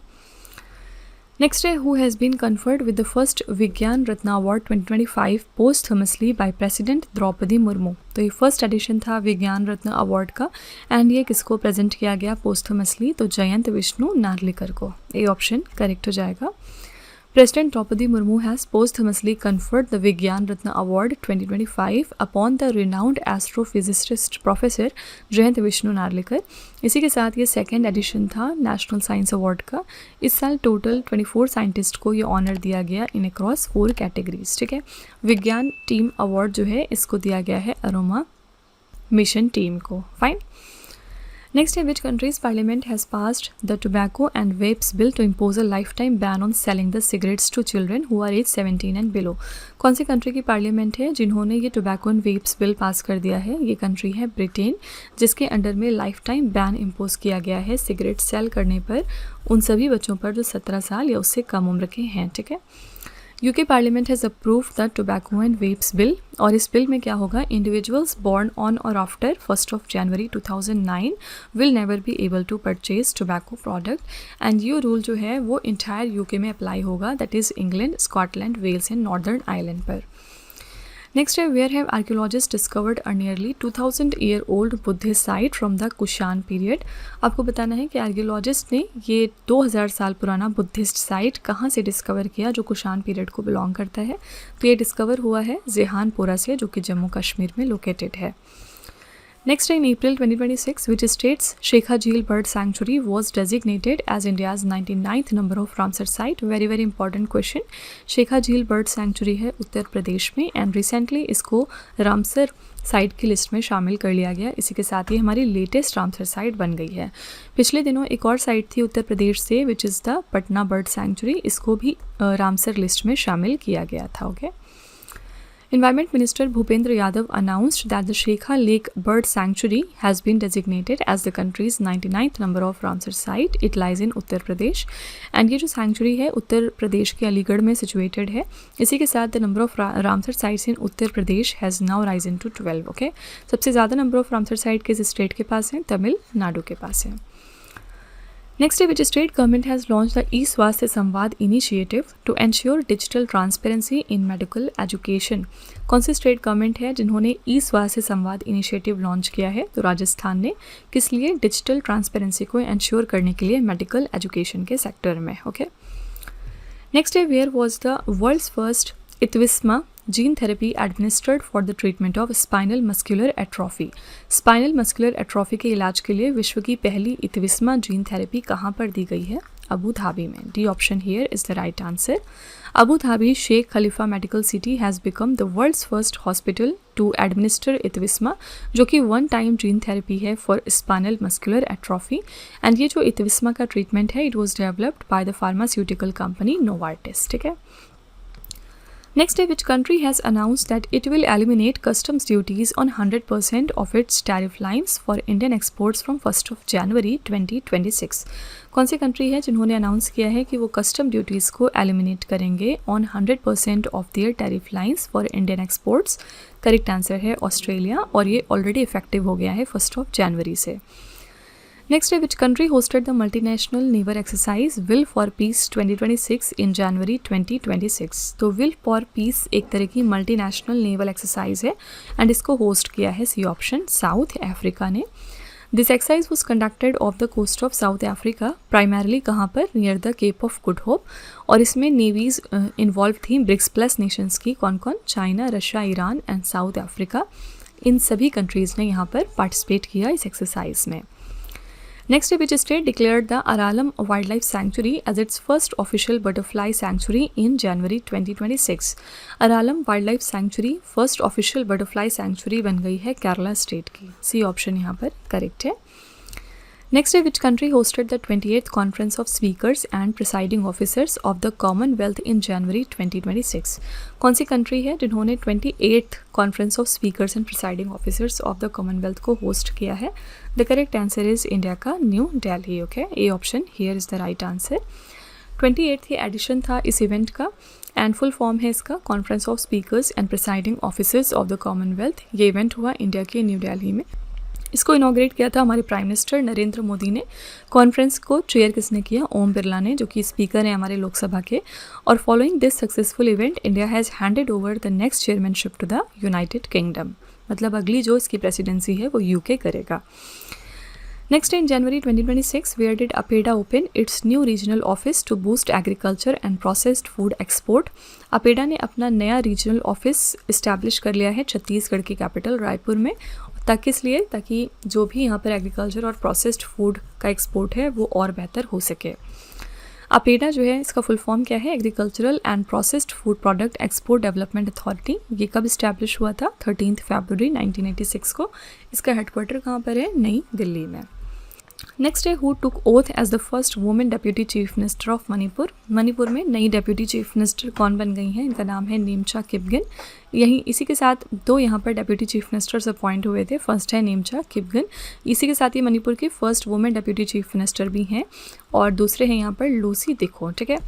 नेक्स्ट है who has been conferred with the first Vigyan Ratna award 2025 posthumously by president Droupadi Murmu. तो ये फर्स्ट एडिशन था विज्ञान रत्न अवार्ड का एंड ये किसको प्रेजेंट किया गया पोस्टमसली? तो जयंत विष्णु नार्लिकर को, ए ऑप्शन करेक्ट हो जाएगा। President Draupadi Murmu has posthumously conferred the Vigyan Ratna Award 2025 upon the renowned astrophysicist Professor Jayant Vishnu Narlikar. इसी के साथ ये सेकेंड एडिशन था नेशनल साइंस अवार्ड का। इस साल टोटल 24 साइंटिस्ट को ये ऑनर दिया गया इन अक्रॉस 4 कैटेगरीज, ठीक है। विज्ञान टीम अवार्ड जो है इसको दिया गया है अरोमा मिशन टीम को, fine. Next, which country's parliament has passed the tobacco and vapes bill to impose a lifetime ban on selling the cigarettes to children who are age 17 and below? कौन सी country की parliament है जिन्होंने ये tobacco and vapes bill pass कर दिया है? ये कंट्री है ब्रिटेन, जिसके अंडर में लाइफ टाइम बैन इम्पोज किया गया है सिगरेट सेल करने पर उन सभी बच्चों पर जो 17 साल या उससे कम उम्र के हैं, ठीक है। UK parliament has approve the tobacco and vapes bill, और इस बिल में क्या होगा? इंडिविजुअल्स बॉर्न ऑन और after 1 January 2009 will never be able to purchase tobacco product. And ये रूल जो है वो इंटायर यूके में अप्लाई होगा, that is England, Scotland, Wales and Northern Ireland पर। नेक्स्ट है where have archaeologist discovered a nearly 2000 year old Buddhist site from the Kushan period. आपको बताना है कि आर्कियोलॉजिस्ट ने ये 2000 साल पुराना बुद्धिस्ट साइट कहाँ से डिस्कवर किया जो कुशान पीरियड को बिलोंग करता है? तो ये डिस्कवर हुआ है जेहानपोरा से, जो कि जम्मू कश्मीर में लोकेटेड है। Next, in April 2026, which states Shekha Jheel Bird Sanctuary was designated as India's 99th number of Ramsar site. Very very important question. Shekha Jheel bird sanctuary है उत्तर प्रदेश में एंड रिसेंटली इसको रामसर साइट की लिस्ट में शामिल कर लिया गया. इसी के साथ ही हमारी लेटेस्ट रामसर साइट बन गई है. पिछले दिनों एक और साइट थी उत्तर प्रदेश से which is the Patna bird sanctuary. इसको भी रामसर लिस्ट में शामिल किया गया था. Okay. Environment Minister Bhupendra Yadav announced that the Shekha Lake Bird Sanctuary has been designated as the country's 99th number of Ramsar site. It lies in Uttar Pradesh. And ये जो sanctuary है उत्तर प्रदेश के अलीगढ़ में situated है. इसी के साथ the number of Ramsar sites in Uttar Pradesh has now risen to 12. Okay? सबसे ज़्यादा number of Ramsar site किस state के पास है? तमिलनाडु के पास है. Next, which state government has launched the E-Swasthya Samvad initiative to ensure digital transparency in medical education? कौन सी state government है जिन्होंने E-Swasthya संवाद इनिशिएटिव लॉन्च किया है? तो राजस्थान ने. किस लिए? डिजिटल ट्रांसपेरेंसी को एंश्योर करने के लिए मेडिकल एजुकेशन के सेक्टर में. ओके. नेक्स्ट है where was the world's first Itvisma gene therapy administered for the treatment of spinal muscular atrophy. Spinal muscular atrophy के इलाज के लिए विश्व की पहली इतविस्मा जीन थेरेपी कहाँ पर दी गई है? अबू धाबी में. D option here is the right answer. Abu Dhabi Sheikh Khalifa medical city has become the world's first hospital to administer Itvisma, जो कि वन टाइम जीन थेरेपी है for spinal muscular atrophy. And ये जो Itvisma का treatment है it was developed by the pharmaceutical company Novartis. ठीक है. Next, which country has announced that it will eliminate customs duties on 100% of its tariff lines for Indian exports from 1st of January 2026? कौन सी country है जिन्होंने announce किया है कि वो कस्टम ड्यूटीज़ को एलिमिनेट करेंगे on 100% of their tariff lines for Indian exports? Correct answer है ऑस्ट्रेलिया और ये ऑलरेडी इफेक्टिव हो गया है 1st of January से. Next, which country hosted the multinational naval exercise Will for Peace 2026 in January 2026? तो Will for Peace एक तरह की मल्टीनेशनल नेवल एक्सरसाइज है एंड इसको होस्ट किया है सी ऑप्शन साउथ अफ्रीका ने. This exercise was conducted off the coast of South Africa, primarily कहाँ पर? Near the Cape of Good Hope. और इसमें नेवीज इन्वॉल्व थी ब्रिक्स प्लस नेशंस की. कौन कौन? China, Russia, Iran and South Africa. इन सभी कंट्रीज़ ने यहाँ पर पार्टिसिपेट किया इस एक्सरसाइज में. Next, which state declared the Aralam Wildlife Sanctuary as its first official butterfly sanctuary in January 2026? Aralam Wildlife Sanctuary first official butterfly sanctuary बन गई है केरला स्टेट की. सी ऑप्शन यहाँ पर करेक्ट है. Next, which country hosted the 28th Conference of Speakers and Presiding Officers of the Commonwealth in January 2026? कौन सी country है जिन्होंने 28th Conference of Speakers and Presiding Officers of the Commonwealth को host किया है? The correct answer is India का New Delhi. Okay. A option here is the right answer. 28th edition था इस इवेंट का एंड फुल फॉर्म है इसका conference of speakers and presiding officers of the Commonwealth. ये इवेंट हुआ इंडिया के New Delhi में. इसको इनॉग्रेट किया था हमारे प्राइम मिनिस्टर नरेंद्र मोदी ने. कॉन्फ्रेंस को चेयर किसने किया? ओम बिरला ने, जो कि स्पीकर हैं हमारे लोकसभा के. और following this successful event India has handed over the next chairmanship to the United Kingdom. मतलब अगली जो इसकी प्रेसिडेंसी है वो यूके करेगा. Next, in January 2026, where did APEDA open its new regional office to boost agriculture and processed food export? APEDA ने अपना नया रीजनल ऑफिस इस्टेब्लिश कर लिया है छत्तीसगढ़ की कैपिटल रायपुर में. ताकि इसलिए ताकि जो भी यहाँ पर एग्रीकल्चर और प्रोसेस्ड फूड का एक्सपोर्ट है वो और बेहतर हो सके. APEDA जो है इसका फुल फॉर्म क्या है? Agricultural and processed food product export development authority. ये कब इस्टेब्लिश हुआ था? 13 फरवरी 1986 को. इसका हेडक्वार्टर कहाँ पर है? नई दिल्ली में. नेक्स्ट है who took oath as the first women deputy chief minister of Manipur. Manipur में नई डेप्यूटी चीफ मिनिस्टर कौन बन गई हैं? इनका नाम है नेमचा किपगेन. यही इसी के साथ दो यहाँ पर डेप्यूटी चीफ मिनिस्टर्स अपॉइंट हुए थे. फर्स्ट है नेमचा किपगेन. इसी के साथ ही मणिपुर की first women deputy chief minister भी हैं और दूसरे हैं यहाँ पर लूसी दिखो. ठीक है.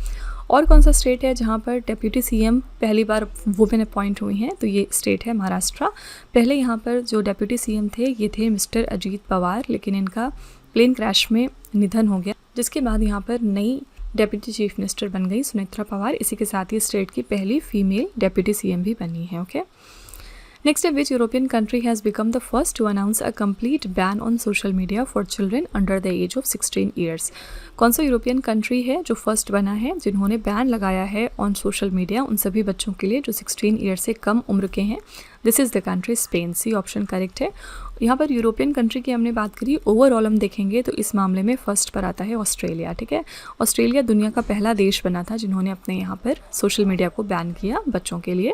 और कौन सा स्टेट है जहाँ पर डेप्यूटी सीएम पहली बार वुमेन अपॉइंट हुई हैं? तो ये स्टेट है महाराष्ट्र. पहले यहाँ पर जो डेप्यूटी सीएम थे ये थे मिस्टर अजीत पवार, लेकिन इनका प्लेन क्रैश में निधन हो गया, जिसके बाद यहाँ पर नई डेप्यूटी चीफ मिनिस्टर बन गई सुनेत्रा पवार. इसी के साथ ही स्टेट की पहली फीमेल डेप्यूटी सीएम भी बनी है. ओके. नेक्स्ट है which European country has become the first to announce a complete ban on social media for children under the age of 16 years. कौन सा यूरोपियन कंट्री है जो फर्स्ट बना है जिन्होंने बैन लगाया है ऑन सोशल मीडिया उन सभी बच्चों के लिए जो 16 ईयर से कम उम्र के हैं? This is the country Spain. C option correct है। यहाँ पर यूरोपियन कंट्री की हमने बात करी, ओवरऑल हम देखेंगे तो इस मामले में फर्स्ट पर आता है ऑस्ट्रेलिया। ठीक है, ऑस्ट्रेलिया दुनिया का पहला देश बना था जिन्होंने अपने यहाँ पर सोशल मीडिया को बैन किया बच्चों के लिए।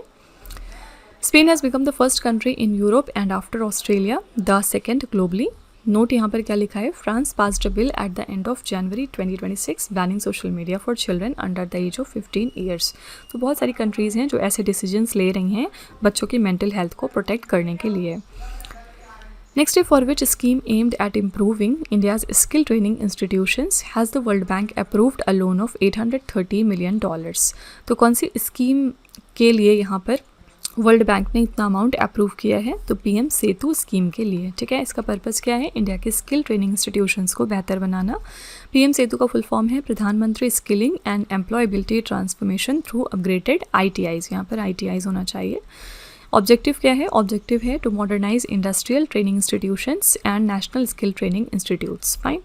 Spain has become the first country in Europe and after Australia the second globally. Note यहाँ पर क्या लिखा है, France passed a bill at the end of January 2026 banning social media for children under the age of 15 years. तो बहुत सारी countries हैं जो ऐसे डिसीजंस ले रही हैं बच्चों की मेंटल हेल्थ को प्रोटेक्ट करने के लिए। नेक्स्ट है for which scheme aimed at improving India's skill training institutions has the world bank approved a loan of $830 million. तो कौन सी स्कीम के लिए यहाँ पर वर्ल्ड बैंक ने इतना अमाउंट अप्रूव किया है? तो पीएम सेतु स्कीम के लिए। ठीक है, इसका पर्पज़ क्या है? इंडिया के स्किल ट्रेनिंग इंस्टीट्यूशंस को बेहतर बनाना। पीएम सेतु का फुल फॉर्म है प्रधानमंत्री skilling and employability transformation through upgraded ITIs। यहाँ पर ITIs होना चाहिए। ऑब्जेक्टिव क्या है? ऑब्जेक्टिव है to modernise industrial training institutions and national skill training institutes. Fine.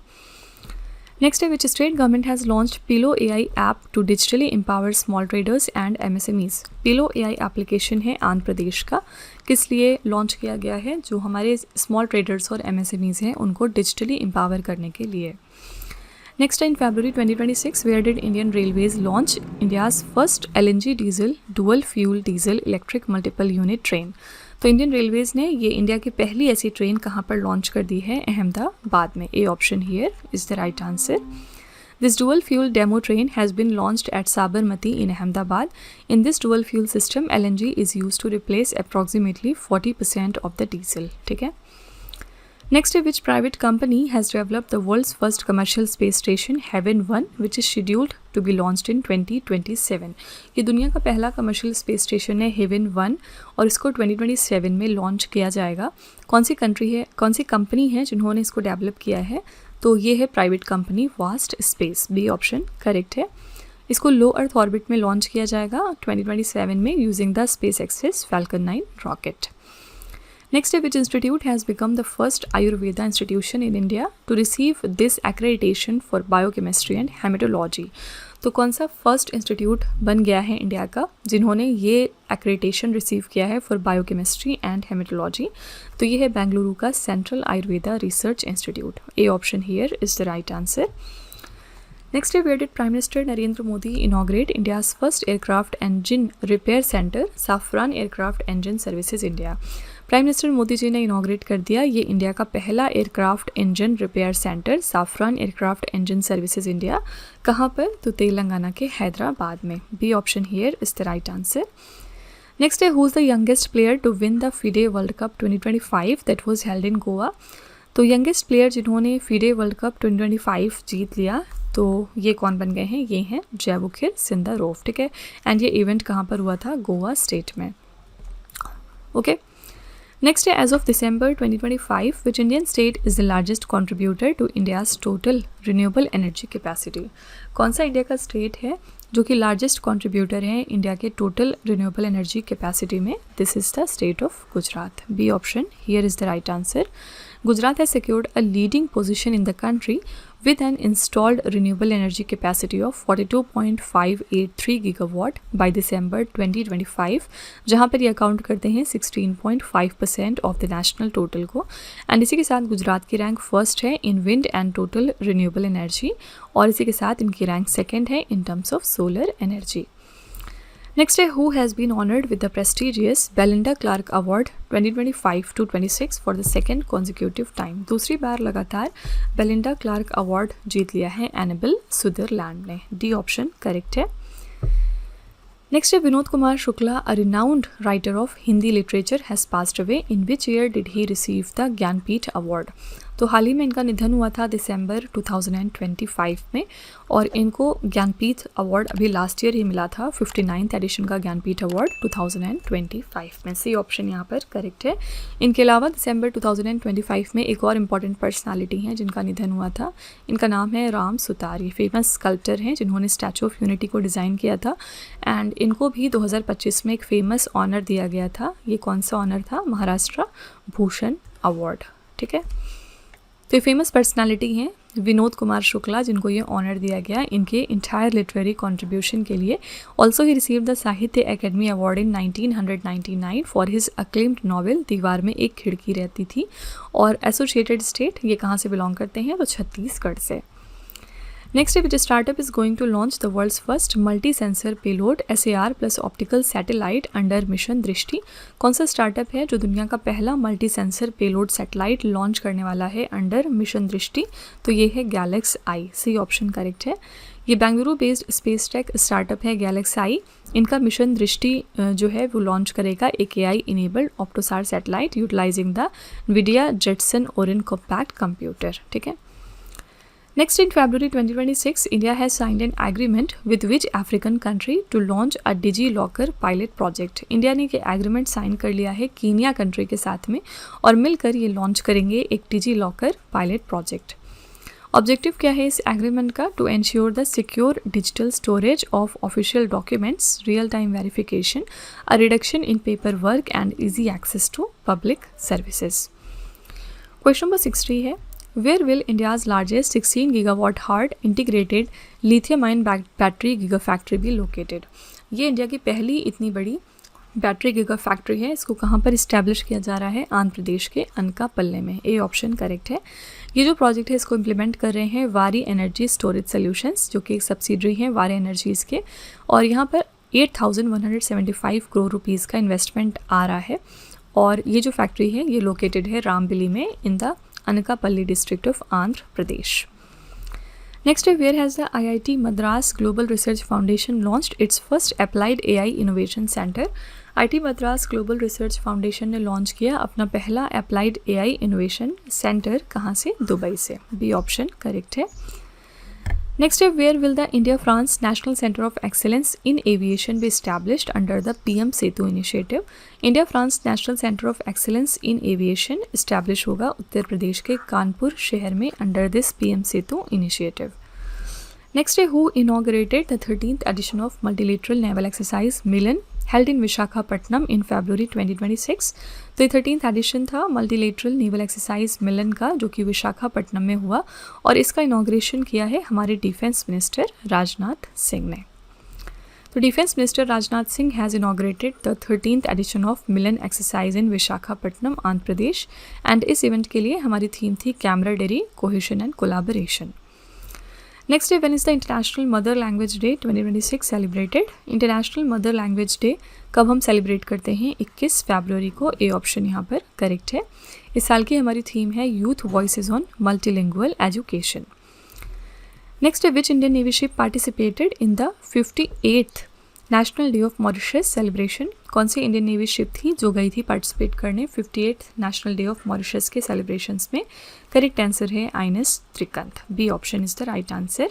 Next है which state government has launched Pilo AI app to digitally empower small traders and MSMEs। Pilo AI application है आंध्र प्रदेश का। किस लिए launch किया गया है? जो हमारे स्मॉल ट्रेडर्स और MSMEs हैं उनको डिजिटली एम्पावर करने के लिए। Next in February 2026 where did Indian railways launch India's first LNG diesel dual fuel diesel electric multiple unit train. तो इंडियन रेलवेज ने ये इंडिया की पहली ऐसी ट्रेन कहाँ पर लॉन्च कर दी है? अहमदाबाद में। A option here is the right answer. This dual fuel demo train has been launched at Sabarmati in Ahmedabad. In this dual fuel system, LNG is used to replace approximately 40% of the diesel. ठीक है। Next, which private company has developed the world's first commercial space station, Heaven 1, which is scheduled to be launched in 2027? ये दुनिया का पहला commercial space station है Heaven 1 और इसको 2027 में लॉन्च किया जाएगा। कौन सी कंट्री है, कौन सी कंपनी है जिन्होंने इसको डेवलप किया है? तो ये है private company Vast Space. B option correct है। इसको लो अर्थ ऑर्बिट में लॉन्च किया जाएगा 2027 में using the space axis Falcon 9 rocket. Next, which institute has become the first Ayurveda institution in India to receive this accreditation for biochemistry and hematology? तो कौन सा first institute बन गया है इंडिया का जिन्होंने ये एक्रेडिटेशन रिसीव किया है फॉर बायोकेमिस्ट्री एंड हेमेटोलॉजी? तो ये है बेंगलुरु का central Ayurveda research institute. A option here is the right answer. Next, where did Prime Minister Narendra Modi inaugurate India's first aircraft engine repair center, Safran Aircraft Engine Services India? Prime minister Modi ji ने inaugurate कर दिया ये India का पहला aircraft engine repair centre Safran aircraft engine services India. कहाँ पर? तो तेलंगाना के हैदराबाद में। B option here is the right answer. Next है who is the youngest player to win the FIDE world cup 2025 that was held in Goa? तो youngest player जिन्होंने FIDE world cup 2025 जीत लिया तो ये कौन बन गए हैं? ये हैं जयबुखिर सिंधारोफ। ठीक है, एंड ये इवेंट कहाँ पर हुआ था? गोवा स्टेट में। Okay. Next, as of December 2025, which Indian state is the largest contributor to India's total renewable energy capacity? कौन सा इंडिया का स्टेट है जो कि लार्जेस्ट कंट्रीब्यूटर है इंडिया के टोटल रिन्यूएबल एनर्जी कैपेसिटी में? This is the state of Gujarat. B option here is the right answer. Gujarat has secured a leading position in the country with an installed renewable energy capacity of 42.583 gigawatt by December 2025, जहाँ पर ये account करते हैं 16.5% of the national total को। And इसी के साथ गुजरात की रैंक फर्स्ट है इन wind and total renewable energy और इसी के साथ इनकी रैंक सेकेंड है in terms of solar energy. Next, who has been honored with the prestigious Belinda Clark Award 2025-26 for the second consecutive time? दूसरी बार लगातार बेलिंडा क्लार्क अवार्ड जीत लिया है एनेबल सुदरलैंड ने। डी ऑप्शन करेक्ट है। Next है Vinod Kumar Shukla, a renowned writer of Hindi literature, has passed away. In which year did he receive the Jnanpith award? तो हाल ही में इनका निधन हुआ था दिसंबर 2025 में, और इनको ज्ञानपीठ अवार्ड अभी लास्ट ईयर ही मिला था, 59th एडिशन का ज्ञानपीठ अवार्ड 2025 में। सी ऑप्शन यहाँ पर करेक्ट है। इनके अलावा दिसंबर 2025 में एक और इम्पॉर्टेंट पर्सनालिटी हैं जिनका निधन हुआ था। इनका नाम है राम सुतार। ये फेमस स्कल्पटर हैं जिन्होंने स्टैचू ऑफ यूनिटी को डिज़ाइन किया था, एंड इनको भी 2025 में एक फेमस ऑनर दिया गया था। ये कौन सा ऑनर था? महाराष्ट्र भूषण अवार्ड। ठीक है, तो ये फेमस पर्सनालिटी हैं विनोद कुमार शुक्ला, जिनको ये ऑनर दिया गया इनके इंटायर लिटरेरी कंट्रीब्यूशन के लिए। ऑल्सो ही रिसीव द साहित्य academy award in 1999 for his acclaimed novel दीवार में एक खिड़की रहती थी। और एसोसिएटेड स्टेट ये कहाँ से बिलोंग करते हैं? तो छत्तीसगढ़ से। Next, which startup is going to launch the world's first multi sensor payload SAR plus optical satellite under mission Drishti? कौन सा स्टार्टअप है जो दुनिया का पहला multi sensor payload satellite launch करने वाला है अंडर मिशन दृष्टि? तो ये है गैलेक्स आई। सी ऑप्शन करेक्ट है। ये Bengaluru based space tech startup है गैलेक्स आई। इनका मिशन दृष्टि जो है वो लॉन्च करेगा एक AI enabled OptoSAR satellite utilising the NVIDIA Jetson Orin compact computer. ठीक है। Next, in February 2026, India has signed an agreement with which African country to launch a DigiLocker pilot project? India ने ये agreement sign कर लिया है Kenya country के साथ में, और मिलकर ये लॉन्च करेंगे एक DigiLocker पायलट प्रोजेक्ट। ऑब्जेक्टिव क्या है इस एग्रीमेंट का? To ensure the secure digital storage of official documents, real time verification, a reduction in paper work and easy access to public services. Question number 63 है, Where will India's largest 16 gigawatt hard integrated lithium-ion battery gigafactory be located? ये India की पहली इतनी बड़ी battery giga factory है। इसको कहाँ पर इस्टेब्लिश किया जा रहा है? आंध्र प्रदेश के अनकापल्ले में। ए ऑप्शन करेक्ट है। ये जो प्रोजेक्ट है इसको इम्प्लीमेंट कर रहे हैं वारी एनर्जी स्टोरेज सोल्यूशंस, जो कि एक सब्सिडरी है वारी एनर्जीज़ के, और यहाँ पर 8,175 करोड़ रुपीज़ का इन्वेस्टमेंट आ रहा है। और ये जो फैक्ट्री है ये लोकेटेड है रामबिली में in the Anakapalli district of Andhra Pradesh. Next, where has the IIT Madras Global Research Foundation launched its first applied AI innovation center? IIT Madras Global Research Foundation ने लॉन्च किया अपना पहला applied AI innovation center। कहाँ से? Dubai से। B option correct है। Next, where will the India-France National Center of Excellence in Aviation be established under the PM Setu initiative? India-France National Center of Excellence in Aviation establish होगा उत्तर प्रदेश के कानपुर शहर में under this PM Setu initiative. Next, who inaugurated the 13th edition of multilateral naval exercise Milan held in Visakhapatnam in February 2026? तो ये 13th addition था multilateral naval exercise मिलन का, जो कि विशाखापट्टनम में हुआ, और इसका इनॉग्रेशन किया है हमारे डिफेंस मिनिस्टर राजनाथ सिंह ने। तो defence minister Rajnath Singh has inaugurated the 13th edition of Milan exercise in Visakhapatnam Andhra Pradesh, and इस इवेंट के लिए हमारी थीम थी camaraderie, cohesion and collaboration. Next day, when is the international mother language day 2026 celebrated? International mother language day कब हम celebrate करते हैं? 21 फरवरी को। ए ऑप्शन यहाँ पर करेक्ट है। इस साल की हमारी थीम है youth voices on multilingual education. Next, which Indian navy ship participated in the 58th national day of Mauritius celebration? कौन सी इंडियन नेवी शिप थी जो गई थी पार्टिसिपेट करने 58th national day of Mauritius के सेलिब्रेशंस में? करेक्ट आंसर है INS Trikand. B option is the right answer.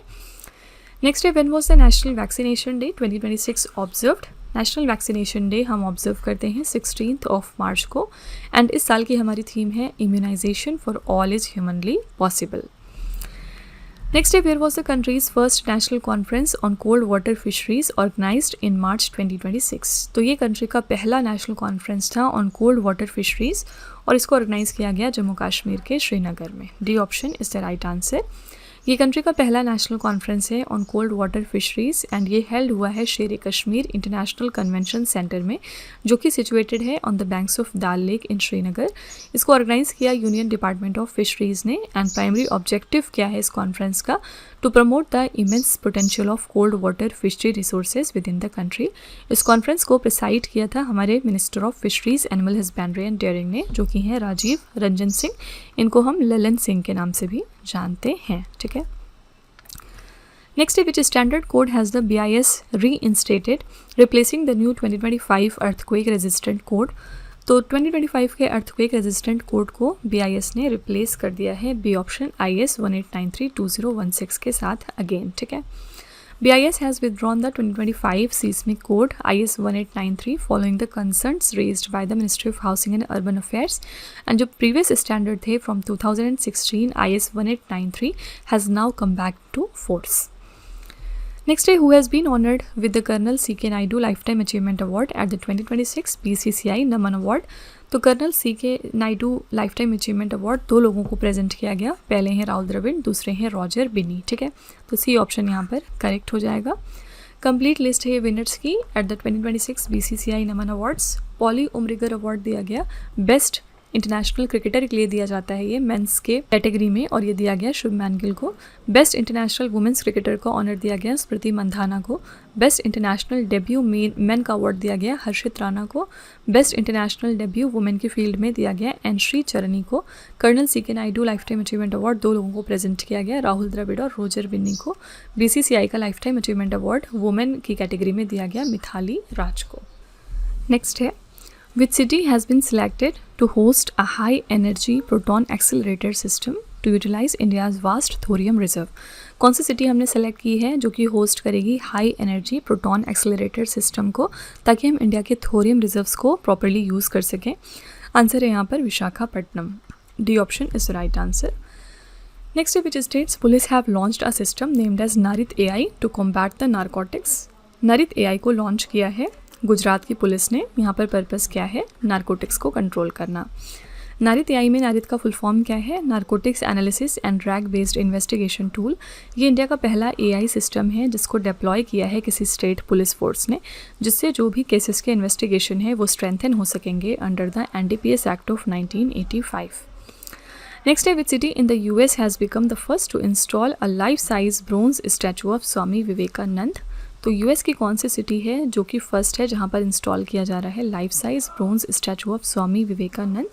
Next day, when was the national vaccination day 2026 observed? National vaccination day हम observe करते हैं 16 मार्च को, एंड इस साल की हमारी थीम है immunisation for all is humanly possible. Next day, where was the country's first national conference on cold water fisheries organised in March 2026? तो ये कंट्री का पहला नेशनल कॉन्फ्रेंस था ऑन कोल्ड वाटर फिशरीज, और इसको ऑर्गेनाइज किया गया जम्मू कश्मीर के श्रीनगर में। D option is the right answer. ये कंट्री का पहला नेशनल कॉन्फ्रेंस है on cold water fisheries, and ये हेल्ड हुआ है शेर कश्मीर इंटरनेशनल कन्वेंशन सेंटर में, जो कि सिचुएटेड है on the banks of Dal lake in Srinagar. इसको ऑर्गेनाइज किया यूनियन डिपार्टमेंट ऑफ फिशरीज ने, एंड प्राइमरी ऑब्जेक्टिव क्या है इस कॉन्फ्रेंस का? To promote the immense potential of cold water fishery resources within the country. इस कॉन्फ्रेंस को प्रिसाइड किया था हमारे minister of fisheries, animal husbandry and dairying ने, जो कि हैं राजीव रंजन सिंह। इनको हम ललन सिंह के नाम से भी जानते हैं। ठीक है। Next, which standard code has the BIS reinstated, replacing the new 2025 earthquake resistant code? तो 2025 के अर्थक्वेक रेजिस्टेंट कोड को BIS ने रिप्लेस कर दिया है बी ऑप्शन IS 1893-2016 के साथ अगेन, ठीक है। BIS has withdrawn the 2025 seismic code IS 1893 following the concerns raised by the Ministry of Housing and Urban Affairs, and जो previous standard थे from 2016 IS 1893 has now come back to force. Next day, who has been honored with the Colonel C.K. Naidu Lifetime Achievement Award at the 2026 BCCI Naman Award. तो colonel C.K. Naidu lifetime achievement award 2 लोगों को present किया गया। पहले हैं राहुल द्रविड़, दूसरे हैं Roger Binni, ठीक है। तो सी ऑप्शन यहाँ पर करेक्ट हो जाएगा। कंप्लीट लिस्ट है विनर्स की at the 2026 BCCI Naman awards. Polly Umrigar award दिया गया बेस्ट इंटरनेशनल क्रिकेटर के लिए दिया जाता है ये मेंस के कैटेगरी में, और ये दिया गया शुभमन गिल को। बेस्ट इंटरनेशनल वुमेंस क्रिकेटर को ऑनर दिया गया स्मृति मंधाना को। बेस्ट इंटरनेशनल डेब्यू मेन का अवार्ड दिया गया हर्षित राणा को। बेस्ट इंटरनेशनल डेब्यू वुमेन के फील्ड में दिया गया एन श्री चरनी को। Colonel C.K. Naidu lifetime achievement award 2 लोगों को प्रेजेंट किया गया, राहुल द्रविड़ और रोजर बिन्नी को। BCCI का life time achievement award women की कैटेगरी में दिया गया मिथाली राज को। नेक्स्ट है Which city has been selected to host a high-energy proton accelerator system to utilize India's vast thorium reserve? कौन सी सिटी हमने सेलेक्ट की है जो कि होस्ट करेगी high energy proton accelerator system को, ताकि हम इंडिया के थोरियम रिजर्व्स को प्रॉपरली यूज़ कर सकें? आंसर है यहाँ पर Visakhapatnam. D option is the right answer. Next which state's police have launched a system named as नारित AI to combat the narcotics? नारित AI को लॉन्च किया है गुजरात की पुलिस ने। यहाँ पर पर्पस क्या है? नारकोटिक्स को कंट्रोल करना। नारित AI में नारित का फुल फॉर्म क्या है? Narcotics analysis and drag based investigation tool. ये इंडिया का पहला AI सिस्टम है जिसको डिप्लॉय किया है किसी स्टेट पुलिस फोर्स ने, जिससे जो भी केसेस के इन्वेस्टिगेशन है वो स्ट्रेंथन हो सकेंगे under the NDPS act of 1985। Next है which city in the US has become the first to install a life size bronze statue of Swami Vivekananda? तो US की कौन सी सिटी है जो कि फर्स्ट है जहाँ पर इंस्टॉल किया जा रहा है life size bronze statue of Swami Vivekananda?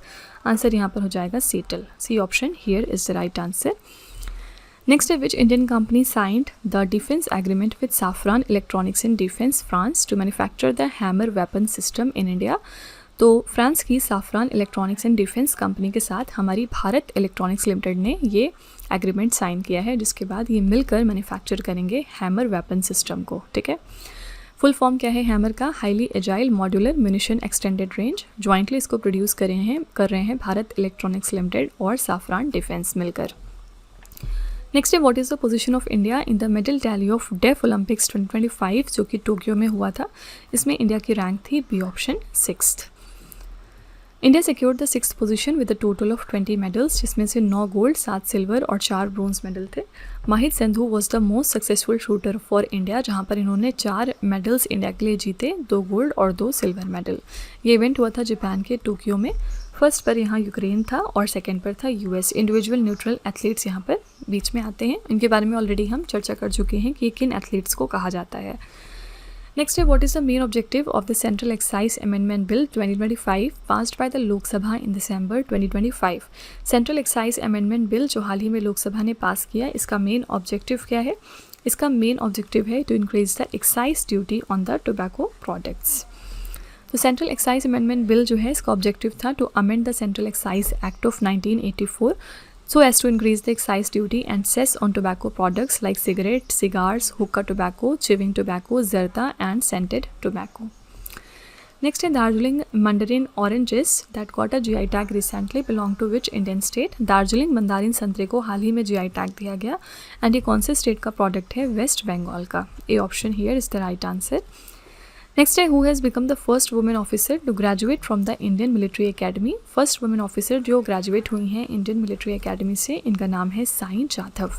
Answer यहाँ पर हो जाएगा settle. C option here is the right answer. Next है which Indian company signed the defence agreement with Safran electronics in defence France to manufacture the hammer weapon system in India? तो France की Safran electronics and defence company के साथ हमारी Bharat electronics limited ने ये agreement sign किया है, जिसके बाद ये मिलकर मैन्युफैक्चर करेंगे हैमर वेपन सिस्टम को, ठीक है। फुल फॉर्म क्या है हैमर का? Highly agile modular munition extended range. Jointly इसको प्रोड्यूस कर रहे हैं भारत इलेक्ट्रॉनिक्स लिमिटेड और साफरान डिफेंस मिलकर। नेक्स्ट है what is the position of India in the medal tally of deaf Olympics 2025 जो कि टोक्यो में हुआ था? इसमें इंडिया की रैंक थी B option 6th। India secured the 6th position with a total of 20 medals, जिसमें से 9 गोल्ड, 7 सिल्वर और 4 ब्रोंज मेडल थे। माहित Sindhu was the most successful shooter for India, जहां पर इन्होंने 4 मेडल्स इंडिया के लिए जीते, 2 गोल्ड और 2 सिल्वर मेडल। ये इवेंट हुआ था जापान के टोक्यो में। फर्स्ट पर यहाँ यूक्रेन था और सेकेंड पर था US। इंडिविजुअल न्यूट्रल एथलीट्स यहाँ पर बीच में आते हैं। इनके बारे में ऑलरेडी हम चर्चा कर चुके हैं कि किन एथलीट्स को कहा जाता है। नेक्स्ट है what is the main objective of the central excise amendment bill 2025 passed by the Lok Sabha in December 2025? Central excise amendment bill जो हाल ही में लोकसभा ने पास किया, इसका मेन ऑब्जेक्टिव क्या है? इसका मेन ऑब्जेक्टिव है to increase the excise duty on the tobacco products. तो सेंट्रल एक्साइज अमेंडमेंट बिल जो है इसका ऑब्जेक्टिव था to amend the central excise act of 1984 so as to increase the excise duty and cess on tobacco products like cigarette, cigars, hookah tobacco, chewing tobacco, zarda and scented tobacco. Next is Darjeeling Mandarin oranges that got a GI tag recently belong to which Indian state? Darjeeling Mandarin संतरे को हाल ही में GI tag दिया गया and ये कौन से state का प्रोडक्ट है? वेस्ट बंगाल का। A option here is the right answer. Next है who has become the first women officer to graduate from the Indian Military Academy? First women officer जो ग्रेजुएट हुई हैं इंडियन मिलिट्री एकेडमी से, इनका नाम है साई जाधव।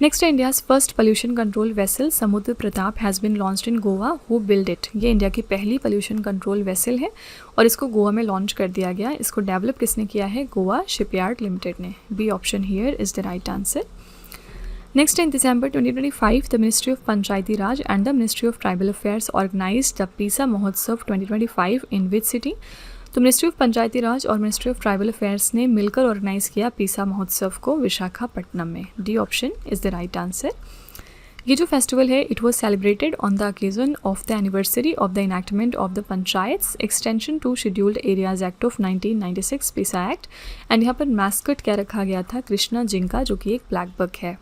नेक्स्ट है India's first pollution control vessel Samudra Pratap has been launched in Goa, who build it? ये India की पहली पोल्यूशन कंट्रोल वेसल है और इसको गोवा में लॉन्च कर दिया गया। इसको डेवलप किसने किया है? गोवा शिपयार्ड लिमिटेड ने। B option here is the right answer. Next, in December 2025, the Ministry of Panchayati Raj and the Ministry of Tribal Affairs organized the PISA Mahotsav 2025 in which city? तो ministry of पंचायती राज और ministry of tribal affairs ने मिलकर organise किया पीसा महोत्सव को विशाखापट्टनम में। D option is the right answer. ये जो फेस्टिवल है it was celebrated on the occasion of the anniversary of the enactment of the panchayats extension to scheduled areas act of 1996 PESA act. And यहाँ पर मैस्कट क्या रखा गया था, कृष्णा जिंका, जो कि एक ब्लैक बक है।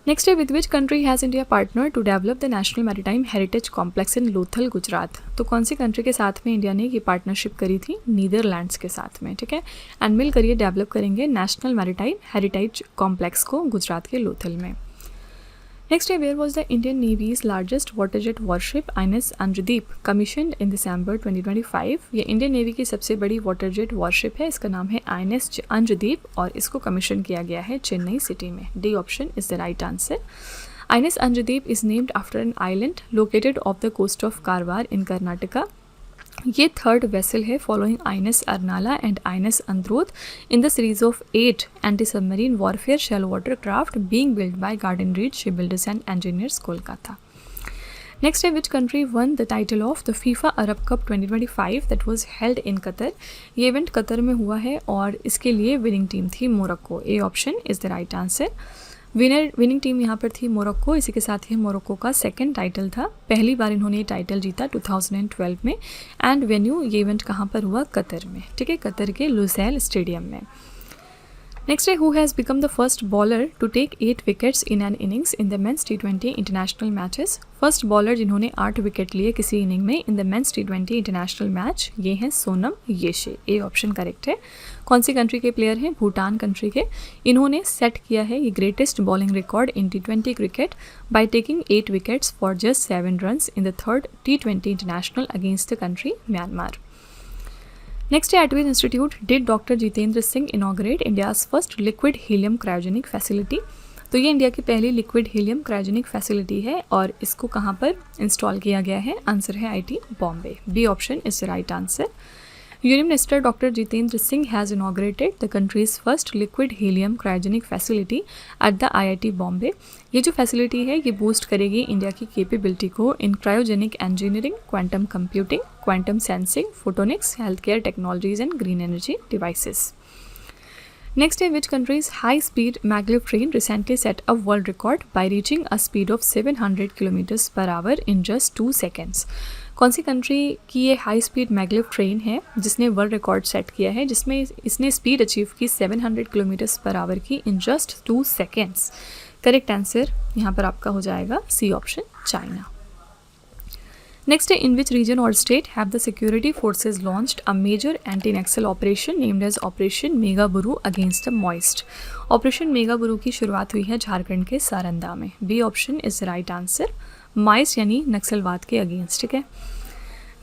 नेक्स्ट है, with which country has India partner to develop the national maritime heritage complex in Lothal, Gujarat. तो कौन सी कंट्री के साथ में इंडिया ने ये पार्टनरशिप करी थी, नीदरलैंड्स के साथ में, ठीक है। एंड मिलकर ये डेवलप करेंगे नेशनल मैरीटाइम हेरिटेज कॉम्प्लेक्स को गुजरात के लोथल में। नेक्स्ट है, where was the Indian navy's largest water jet warship INS Anjadip commissioned in December 2025। ये इंडियन नेवी की सबसे बड़ी वाटर जेट वॉरशिप है, इसका नाम है INS अंजुदीप और इसको कमीशन किया गया है चेन्नई सिटी में। D option is the right answer. INS Anjadip is named after an island located off the coast of Karwar in Karnataka. ये थर्ड वेसल है following INS Arnala and INS Androth in the series of 8 anti submarine warfare shallow water craft being build by Garden Reach ship builders and engineers, Kolkata. Next है, which country won the title of the FIFA Arab cup 2025 that was held in Qatar. ये event Qatar में हुआ है और इसके लिए winning team थी Morocco. A option is the right answer. Winning team यहाँ पर थी मोरक्को। इसी के साथ ही मोरक्को का सेकंड टाइटल था, पहली बार इन्होंने ये टाइटल जीता 2012 में। एंड वेन्यू ये इवेंट कहाँ पर हुआ, कतर में, ठीक है, कतर के लुसैल स्टेडियम में। नेक्स्ट है, who has become the first bowler to take 8 wickets in an innings in the men's T20 international matches. First bowler जिन्होंने 8 विकेट लिए किसी इनिंग में in the men's T20 international match, ये हैं Sonam Yeshey. A option correct है। कौन सी country के प्लेयर हैं, भूटान कंट्री के। इन्होंने सेट किया है ये greatest bowling record in T20 cricket by taking 8 wickets for just 7 runs in the third T20 international against the country Myanmar. Next है, at which institute did doctor Jitendra Singh inaugurate India's first liquid helium cryogenic facility. तो ये India की पहली liquid helium cryogenic facility है और इसको कहाँ पर इंस्टॉल किया गया है, आंसर है IIT Bombay. B option is the right answer. Union minister doctor Jitendra Singh has inaugurated the country's first liquid helium cryogenic facility at the IIT Bombay. ये जो फैसिलिटी है ये बूस्ट करेगी इंडिया की कैपेबिलिटी को in cryogenic engineering, quantum computing, quantum sensing, photonics, health care technologies and green energy devices. Next है, which country's high speed maglev train recently set a world record by reaching a speed of 700 kilometres per hour in just 2 seconds. कौन सी country की ये high speed maglev train है जिसने world record set किया है, जिसमें इसने स्पीड अचीव की 700 किलोमीटर्स पर आवर की इन जस्ट 2 सेकेंड्स। करेक्ट आंसर यहाँ पर आपका हो जाएगा सी ऑप्शन, चाइना। नेक्स्ट है, इन विच रीजन और state have the security forces launched a major anti Naxal operation named as operation Megaburu against the Maoist. Operation Megaburu की शुरुआत हुई है झारखंड के सारंदा में। B option is the right answer, माइस यानी नक्सलवाद के अगेंस्ट, ठीक है।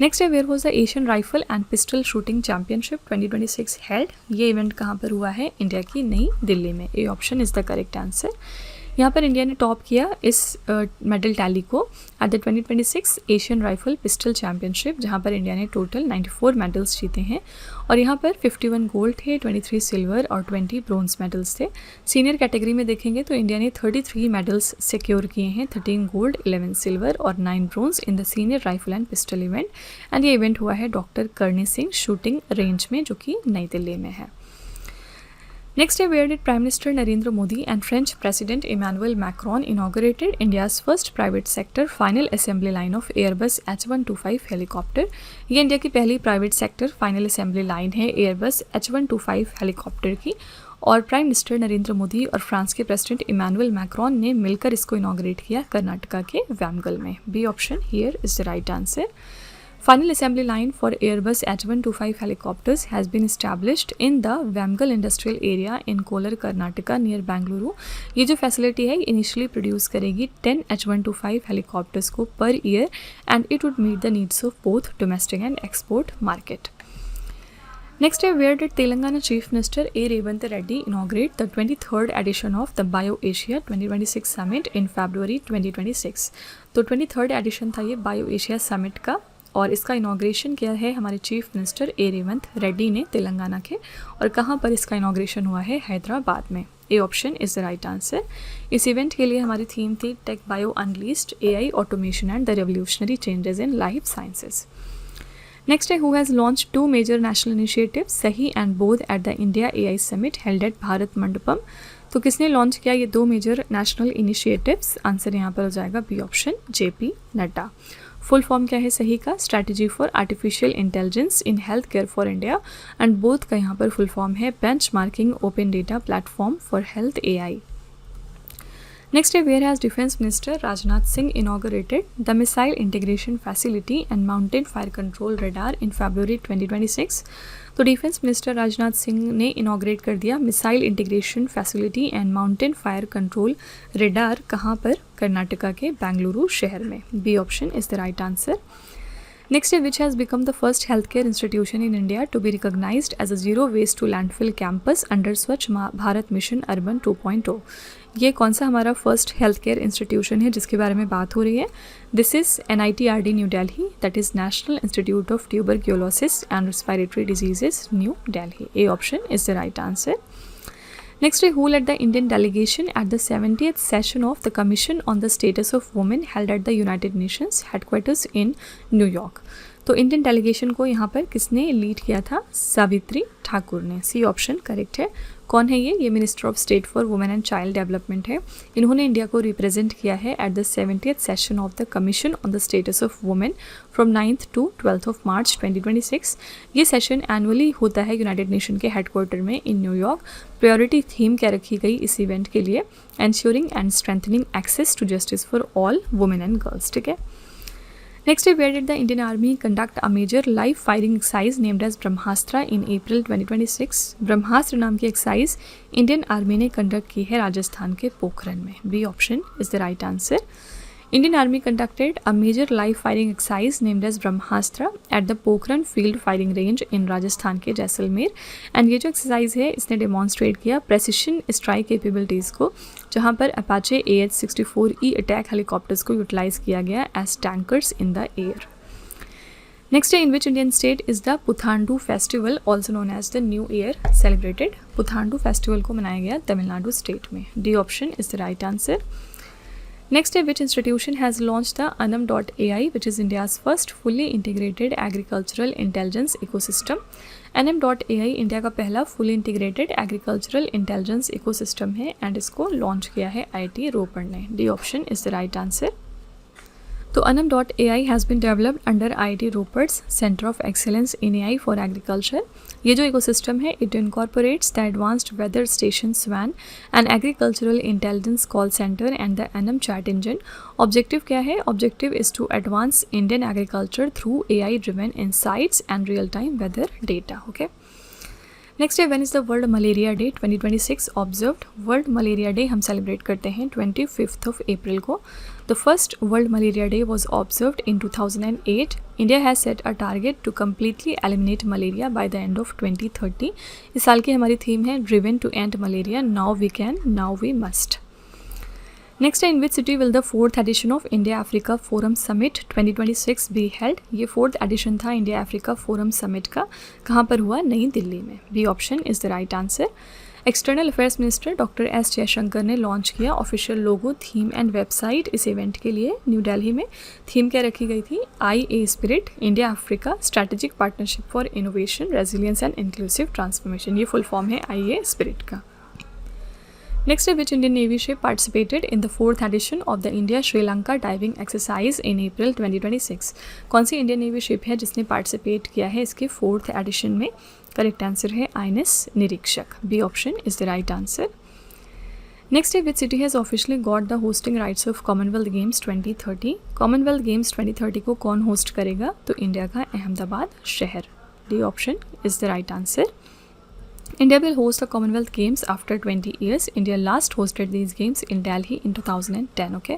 नेक्स्ट है, where was the Asian rifle and pistol shooting championship 2026 held. ये इवेंट कहाँ पर हुआ है, इंडिया की नई दिल्ली में। A option is the correct answer. यहाँ पर इंडिया ने टॉप किया इस मेडल टैली को eight the 2026 Asian rifle pistol championship, जहाँ पर इंडिया ने टोटल 94 मेडल्स जीते हैं और यहाँ पर 51 गोल्ड थे, 23 सिल्वर और 20 ब्रोंज मेडल्स थे। सीनियर कैटेगरी में देखेंगे तो इंडिया ने 33 मेडल्स सिक्योर किए हैं, 13 गोल्ड, 11 सिल्वर और 9 bronze in the senior rifle and pistol event. And ये इवेंट हुआ है डॉक्टर करनी सिंह शूटिंग रेंज में, जो कि नई दिल्ली में है। नेक्स्ट है, where did prime minister Narendra Modi and French president Emmanuel Macron inaugurated India's first private sector final assembly line of Airbus H125 helicopter. ये इंडिया की पहली private sector final assembly line है एयरबस H125 हेलीकॉप्टर की और prime minister Narendra Modi और France के president Emmanuel Macron ने मिलकर इसको इनॉग्रेट किया कर्नाटका के वैमगल में। B option here is the right answer. Final assembly line for Airbus H125 helicopters has been established in the Vamgal Industrial Area in Kolar, Karnataka near Bengaluru। ये जो facility है initially produce करेगी 10 H125 helicopters को per year and it would meet the needs of both domestic and export market. Next है, where did Telangana Chief Minister A. Revanth Reddy inaugurate the 23rd edition of the BioAsia 2026 Summit in February 2026। तो 23rd addition था ये BioAsia Summit का और इसका inauguration किया है हमारे चीफ मिनिस्टर ए रेवंत रेड्डी ने तेलंगाना के। और कहाँ पर इसका इनॉग्रेशन हुआ है, हैदराबाद में। A option is the right answer. इस इवेंट के लिए हमारी थीम थी tech bio unleashed AI automation and the revolutionary changes in life sciences. Next है who has launched 2 major national initiative Sahi and Bodh at the India AI summit held at Bharat Mandapam. तो किसने launch किया ये 2 मेजर नेशनल इनिशिएटिव्स? आंसर यहाँ पर हो जाएगा B option, JP Nadda. Full form क्या है सही का? Strategy for artificial intelligence in health care for India, and BODH का यहाँ पर फुल फॉर्म है benchmarking open data platform for health AI। Next है where has Defence Minister Rajnath Singh inaugurated the Missile Integration Facility and Mountain Fire Control Radar in February 2026। तो defence minister Rajnath Singh ने inaugurate कर दिया missile integration facility and mountain fire control radar. कहाँ पर? कर्नाटका के बेंगलुरु शहर में। B option is the right answer. Next है which has become the first healthcare institution in India to be recognized as a zero waste to landfill campus under स्वच्छ Bharat mission urban 2.0। ये कौन सा हमारा फर्स्ट हेल्थ केयर इंस्टीट्यूशन है जिसके बारे में बात हो रही है? This is NITRD new Delhi, that is national institute of tuberculosis and respiratory diseases new Delhi. A option is the right answer. Next, who led the Indian delegation at the 70th session of the Commission on the Status of Women held at the United Nations headquarters in New York। तो Indian delegation को यहाँ पर किसने lead किया था? सावित्री ठाकुर ने। सी option correct है। कौन है ये minister of state for women and child development है। इन्होंने इंडिया को रिप्रेजेंट किया है at the 70th session of the commission on the status of women from 9th to 12th of March 2026। ये सेशन एनुअली होता है यूनाइटेड नेशन के headquarter में इन न्यूयॉर्क। प्रायोरिटी थीम क्या रखी गई इस इवेंट के लिए? Ensuring and strengthening access to justice for all women and girls. ठीक है। Next, where did the Indian Army conduct a major live firing exercise named as Brahmastra in April 2026? Brahmastra नाम की एक्सरसाइज इंडियन आर्मी ने conduct की है राजस्थान के पोखरन में। B option is the right answer. Indian Army conducted a major live firing exercise named as Brahmastra at the Pokhran field firing range इन राजस्थान के Jaisalmer. And ये जो एक्सरसाइज है इसने डेमॉन्स्ट्रेट किया प्रेसिशन स्ट्राइक कैपेबिलिटीज़ को, जहाँ पर अपाचे AH-64E अटैक हेलीकॉप्टर्स को यूटिलाइज किया गया as tankers in the air. Next है in which Indian state is the Puthandu festival also known as the new year celebrated? Puthandu festival को मनाया गया तमिलनाडु स्टेट में। D option is the right answer. Next, which institution has launched the Anam.ai, which is India's first fully integrated agricultural intelligence ecosystem? Anam.ai India का पहला fully integrated agricultural intelligence ecosystem है and इसको launch किया है IIT रोपड़ ने। D option is the right answer. तो Anam.ai has been developed under IIT Roper's Center of Excellence in AI for Agriculture। ये जो इकोसिस्टम है it incorporates the advanced weather station SWAN and agricultural intelligence call centre and the Anam chat engine. Objective क्या है? Objective is to advance Indian agriculture through AI driven insights and real time weather data. Okay. Next है when is the world malaria day 2026 observed? World malaria day हम celebrate करते हैं 25th of April को। The first world malaria day was observed in 2008। India has set a target to completely eliminate malaria by the end of 2030। इस साल की हमारी theme है driven to end malaria, now we can, now we must. Next है in which city will the 4th edition of India Africa forum summit 2026 be held? ये 4th addition था India Africa forum summit का। कहाँ पर हुआ? नई दिल्ली में। B option is the right answer. External affairs minister doctor S Jaishankar ने launch किया official logo, theme and website इस इवेंट के लिए न्यू दिल्ली में। थीम क्या रखी गई थी? IA spirit, India Africa strategic partnership for innovation, resilience and inclusive transformation. ये फुल फॉर्म है IA स्पिरिट का। नेक्स्ट है which Indian navy ship participated in the 4th edition of the India Sri Lanka diving exercise in April 2026? कौन सी Indian navy ship है जिसने participate किया है इसके 4th एडिशन में? करेक्ट आंसर है INS Nirikshak. B option is the right answer. Next है which city has officially got the hosting rights of Commonwealth Games 2030? Commonwealth Games 2030 को कौन होस्ट करेगा? तो इंडिया का अहमदाबाद शहर। D option is the right answer. India will host the Commonwealth Games after 20 years. India last hosted these games in Delhi in 2010. Okay.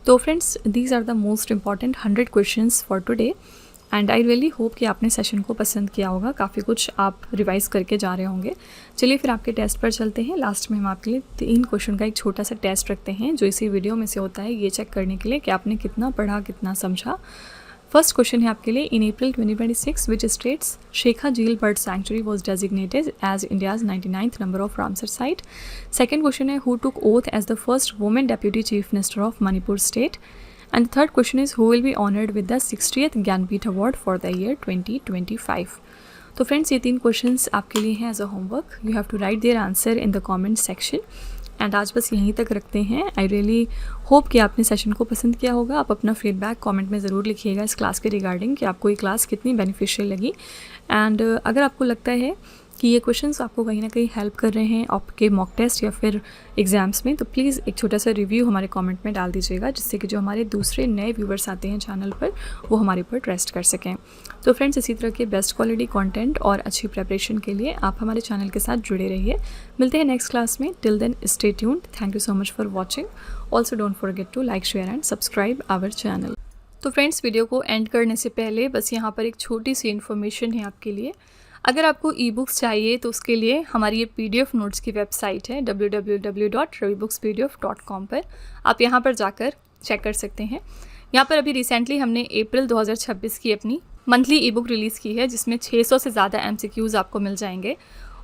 तो friends, these are the most important 100 questions for today. And I really hope कि आपने session को पसंद किया होगा, काफ़ी कुछ आप रिवाइज़ करके जा रहे होंगे। चलिए फिर आपके टेस्ट पर चलते हैं। लास्ट में हम आपके लिए 3 क्वेश्चन का एक छोटा सा टेस्ट रखते हैं जो इसी वीडियो में से होता है, ये चेक करने के लिए कि आपने कितना पढ़ा, कितना समझा। फर्स्ट क्वेश्चन है आपके लिए, इन April 2026 which state's Sheikha Jheel bird sanctuary was designated as India's 99th number of Ramsar site. Second question है, who took oath as the first women deputy chief minister of Manipur state. And third question is who will be honoured with the 60th Jnanpith award for the year 2025। तो friends ये 3 questions आपके लिए हैं as a homework. You have to write their answer in the comment section. And आज बस यहीं तक रखते हैं। आई रियली होप कि आपने सेशन को पसंद किया होगा। आप अपना फीडबैक कमेंट में ज़रूर लिखिएगा इस क्लास के रिगार्डिंग कि आपको ये क्लास कितनी बेनिफिशियल लगी। एंड अगर आपको लगता है कि ये क्वेश्चंस आपको कहीं ना कहीं हेल्प कर रहे हैं आपके मॉक टेस्ट या फिर एग्ज़ाम्स में, तो प्लीज़ एक छोटा सा रिव्यू हमारे कमेंट में डाल दीजिएगा, जिससे कि जो हमारे दूसरे नए व्यूवर्स आते हैं चैनल पर वो हमारे ऊपर ट्रस्ट कर सकें। तो फ्रेंड्स, इसी तरह के बेस्ट क्वालिटी कंटेंट और अच्छी प्रेपरेशन के लिए आप हमारे चैनल के साथ जुड़े रहिए। मिलते हैं नेक्स्ट क्लास में। Till then stay tuned. Thank you so much for watching. Also don't forget to like, share and subscribe our channel. तो फ्रेंड्स, वीडियो को एंड करने से पहले बस यहाँ पर एक छोटी सी इन्फॉर्मेशन है आपके लिए। अगर आपको ई बुक्स चाहिए तो उसके लिए हमारी ये PDF नोट्स की वेबसाइट है www.ravibookspdf.com पर आप यहाँ पर जाकर चेक कर सकते हैं। यहाँ पर अभी रिसेंटली हमने अप्रैल 2026 की अपनी मंथली ई बुक रिलीज़ की है, जिसमें 600 से ज़्यादा MCQs आपको मिल जाएंगे।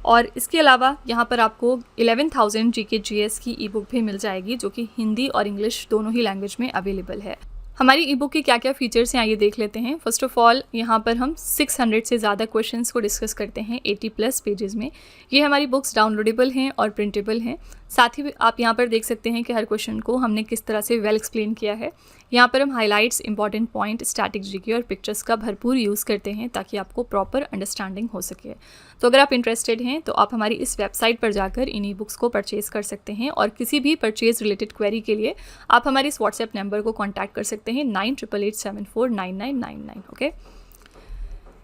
और इसके अलावा यहाँ पर आपको 11,000 GK GS की ई बुक भी मिल जाएगी, जो कि हिंदी और इंग्लिश दोनों ही लैंग्वेज में अवेलेबल है। हमारी ई बुक की क्या क्या फीचर्स हैं आइए देख लेते हैं। फर्स्ट ऑफ ऑल, यहाँ पर हम 600 से ज़्यादा क्वेश्चंस को डिस्कस करते हैं 80+ पेजेस में। ये हमारी बुक्स डाउनलोडेबल हैं और प्रिंटेबल हैं। साथ ही आप यहाँ पर देख सकते हैं कि हर क्वेश्चन को हमने किस तरह से वेल एक्सप्लेन किया है। यहाँ पर हम highlights, important point, static GK और पिक्चर्स का भरपूर यूज़ करते हैं ताकि आपको प्रॉपर अंडरस्टैंडिंग हो सके। तो अगर आप इंटरेस्टेड हैं तो आप हमारी इस वेबसाइट पर जाकर इन ई बुक्स को परचेज़ कर सकते हैं। और किसी भी परचेज़ रिलेटेड क्वेरी के लिए आप हमारे इस व्हाट्सएप नंबर को कॉन्टैक्ट कर सकते हैं 9888749999। ओके।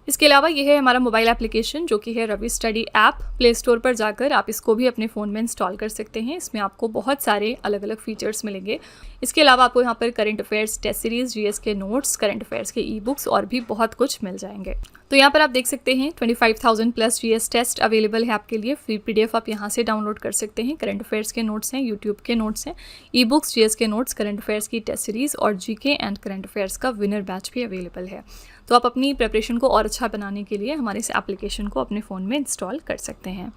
इसके अलावा ये है हमारा मोबाइल एप्लीकेशन, जो कि है Ravi study app. Play store पर जाकर आप इसको भी अपने फ़ोन में इंस्टॉल कर सकते हैं। इसमें आपको बहुत सारे अलग अलग फीचर्स मिलेंगे। इसके अलावा आपको यहाँ पर current affairs, test series, GS के नोट्स, करंट अफेयर्स के ई बुक्स और भी बहुत कुछ मिल जाएंगे। तो यहाँ पर आप देख सकते हैं 25,000+ GS टेस्ट अवेलेबल है आपके लिए। फ्री PDF आप यहाँ से डाउनलोड कर सकते हैं। करंट अफेयर्स के नोट्स हैं, यूट्यूब के नोट्स हैं, ई बुक्स, GS के नोट्स, करंट अफेयर्स की टेस्ट सीरीज़ और GK एंड करंट अफेयर्स का विनर बैच भी अवेलेबल है। तो आप अपनी प्रिपरेशन को और अच्छा बनाने के लिए हमारे इस एप्लीकेशन को अपने फ़ोन में इंस्टॉल कर सकते हैं।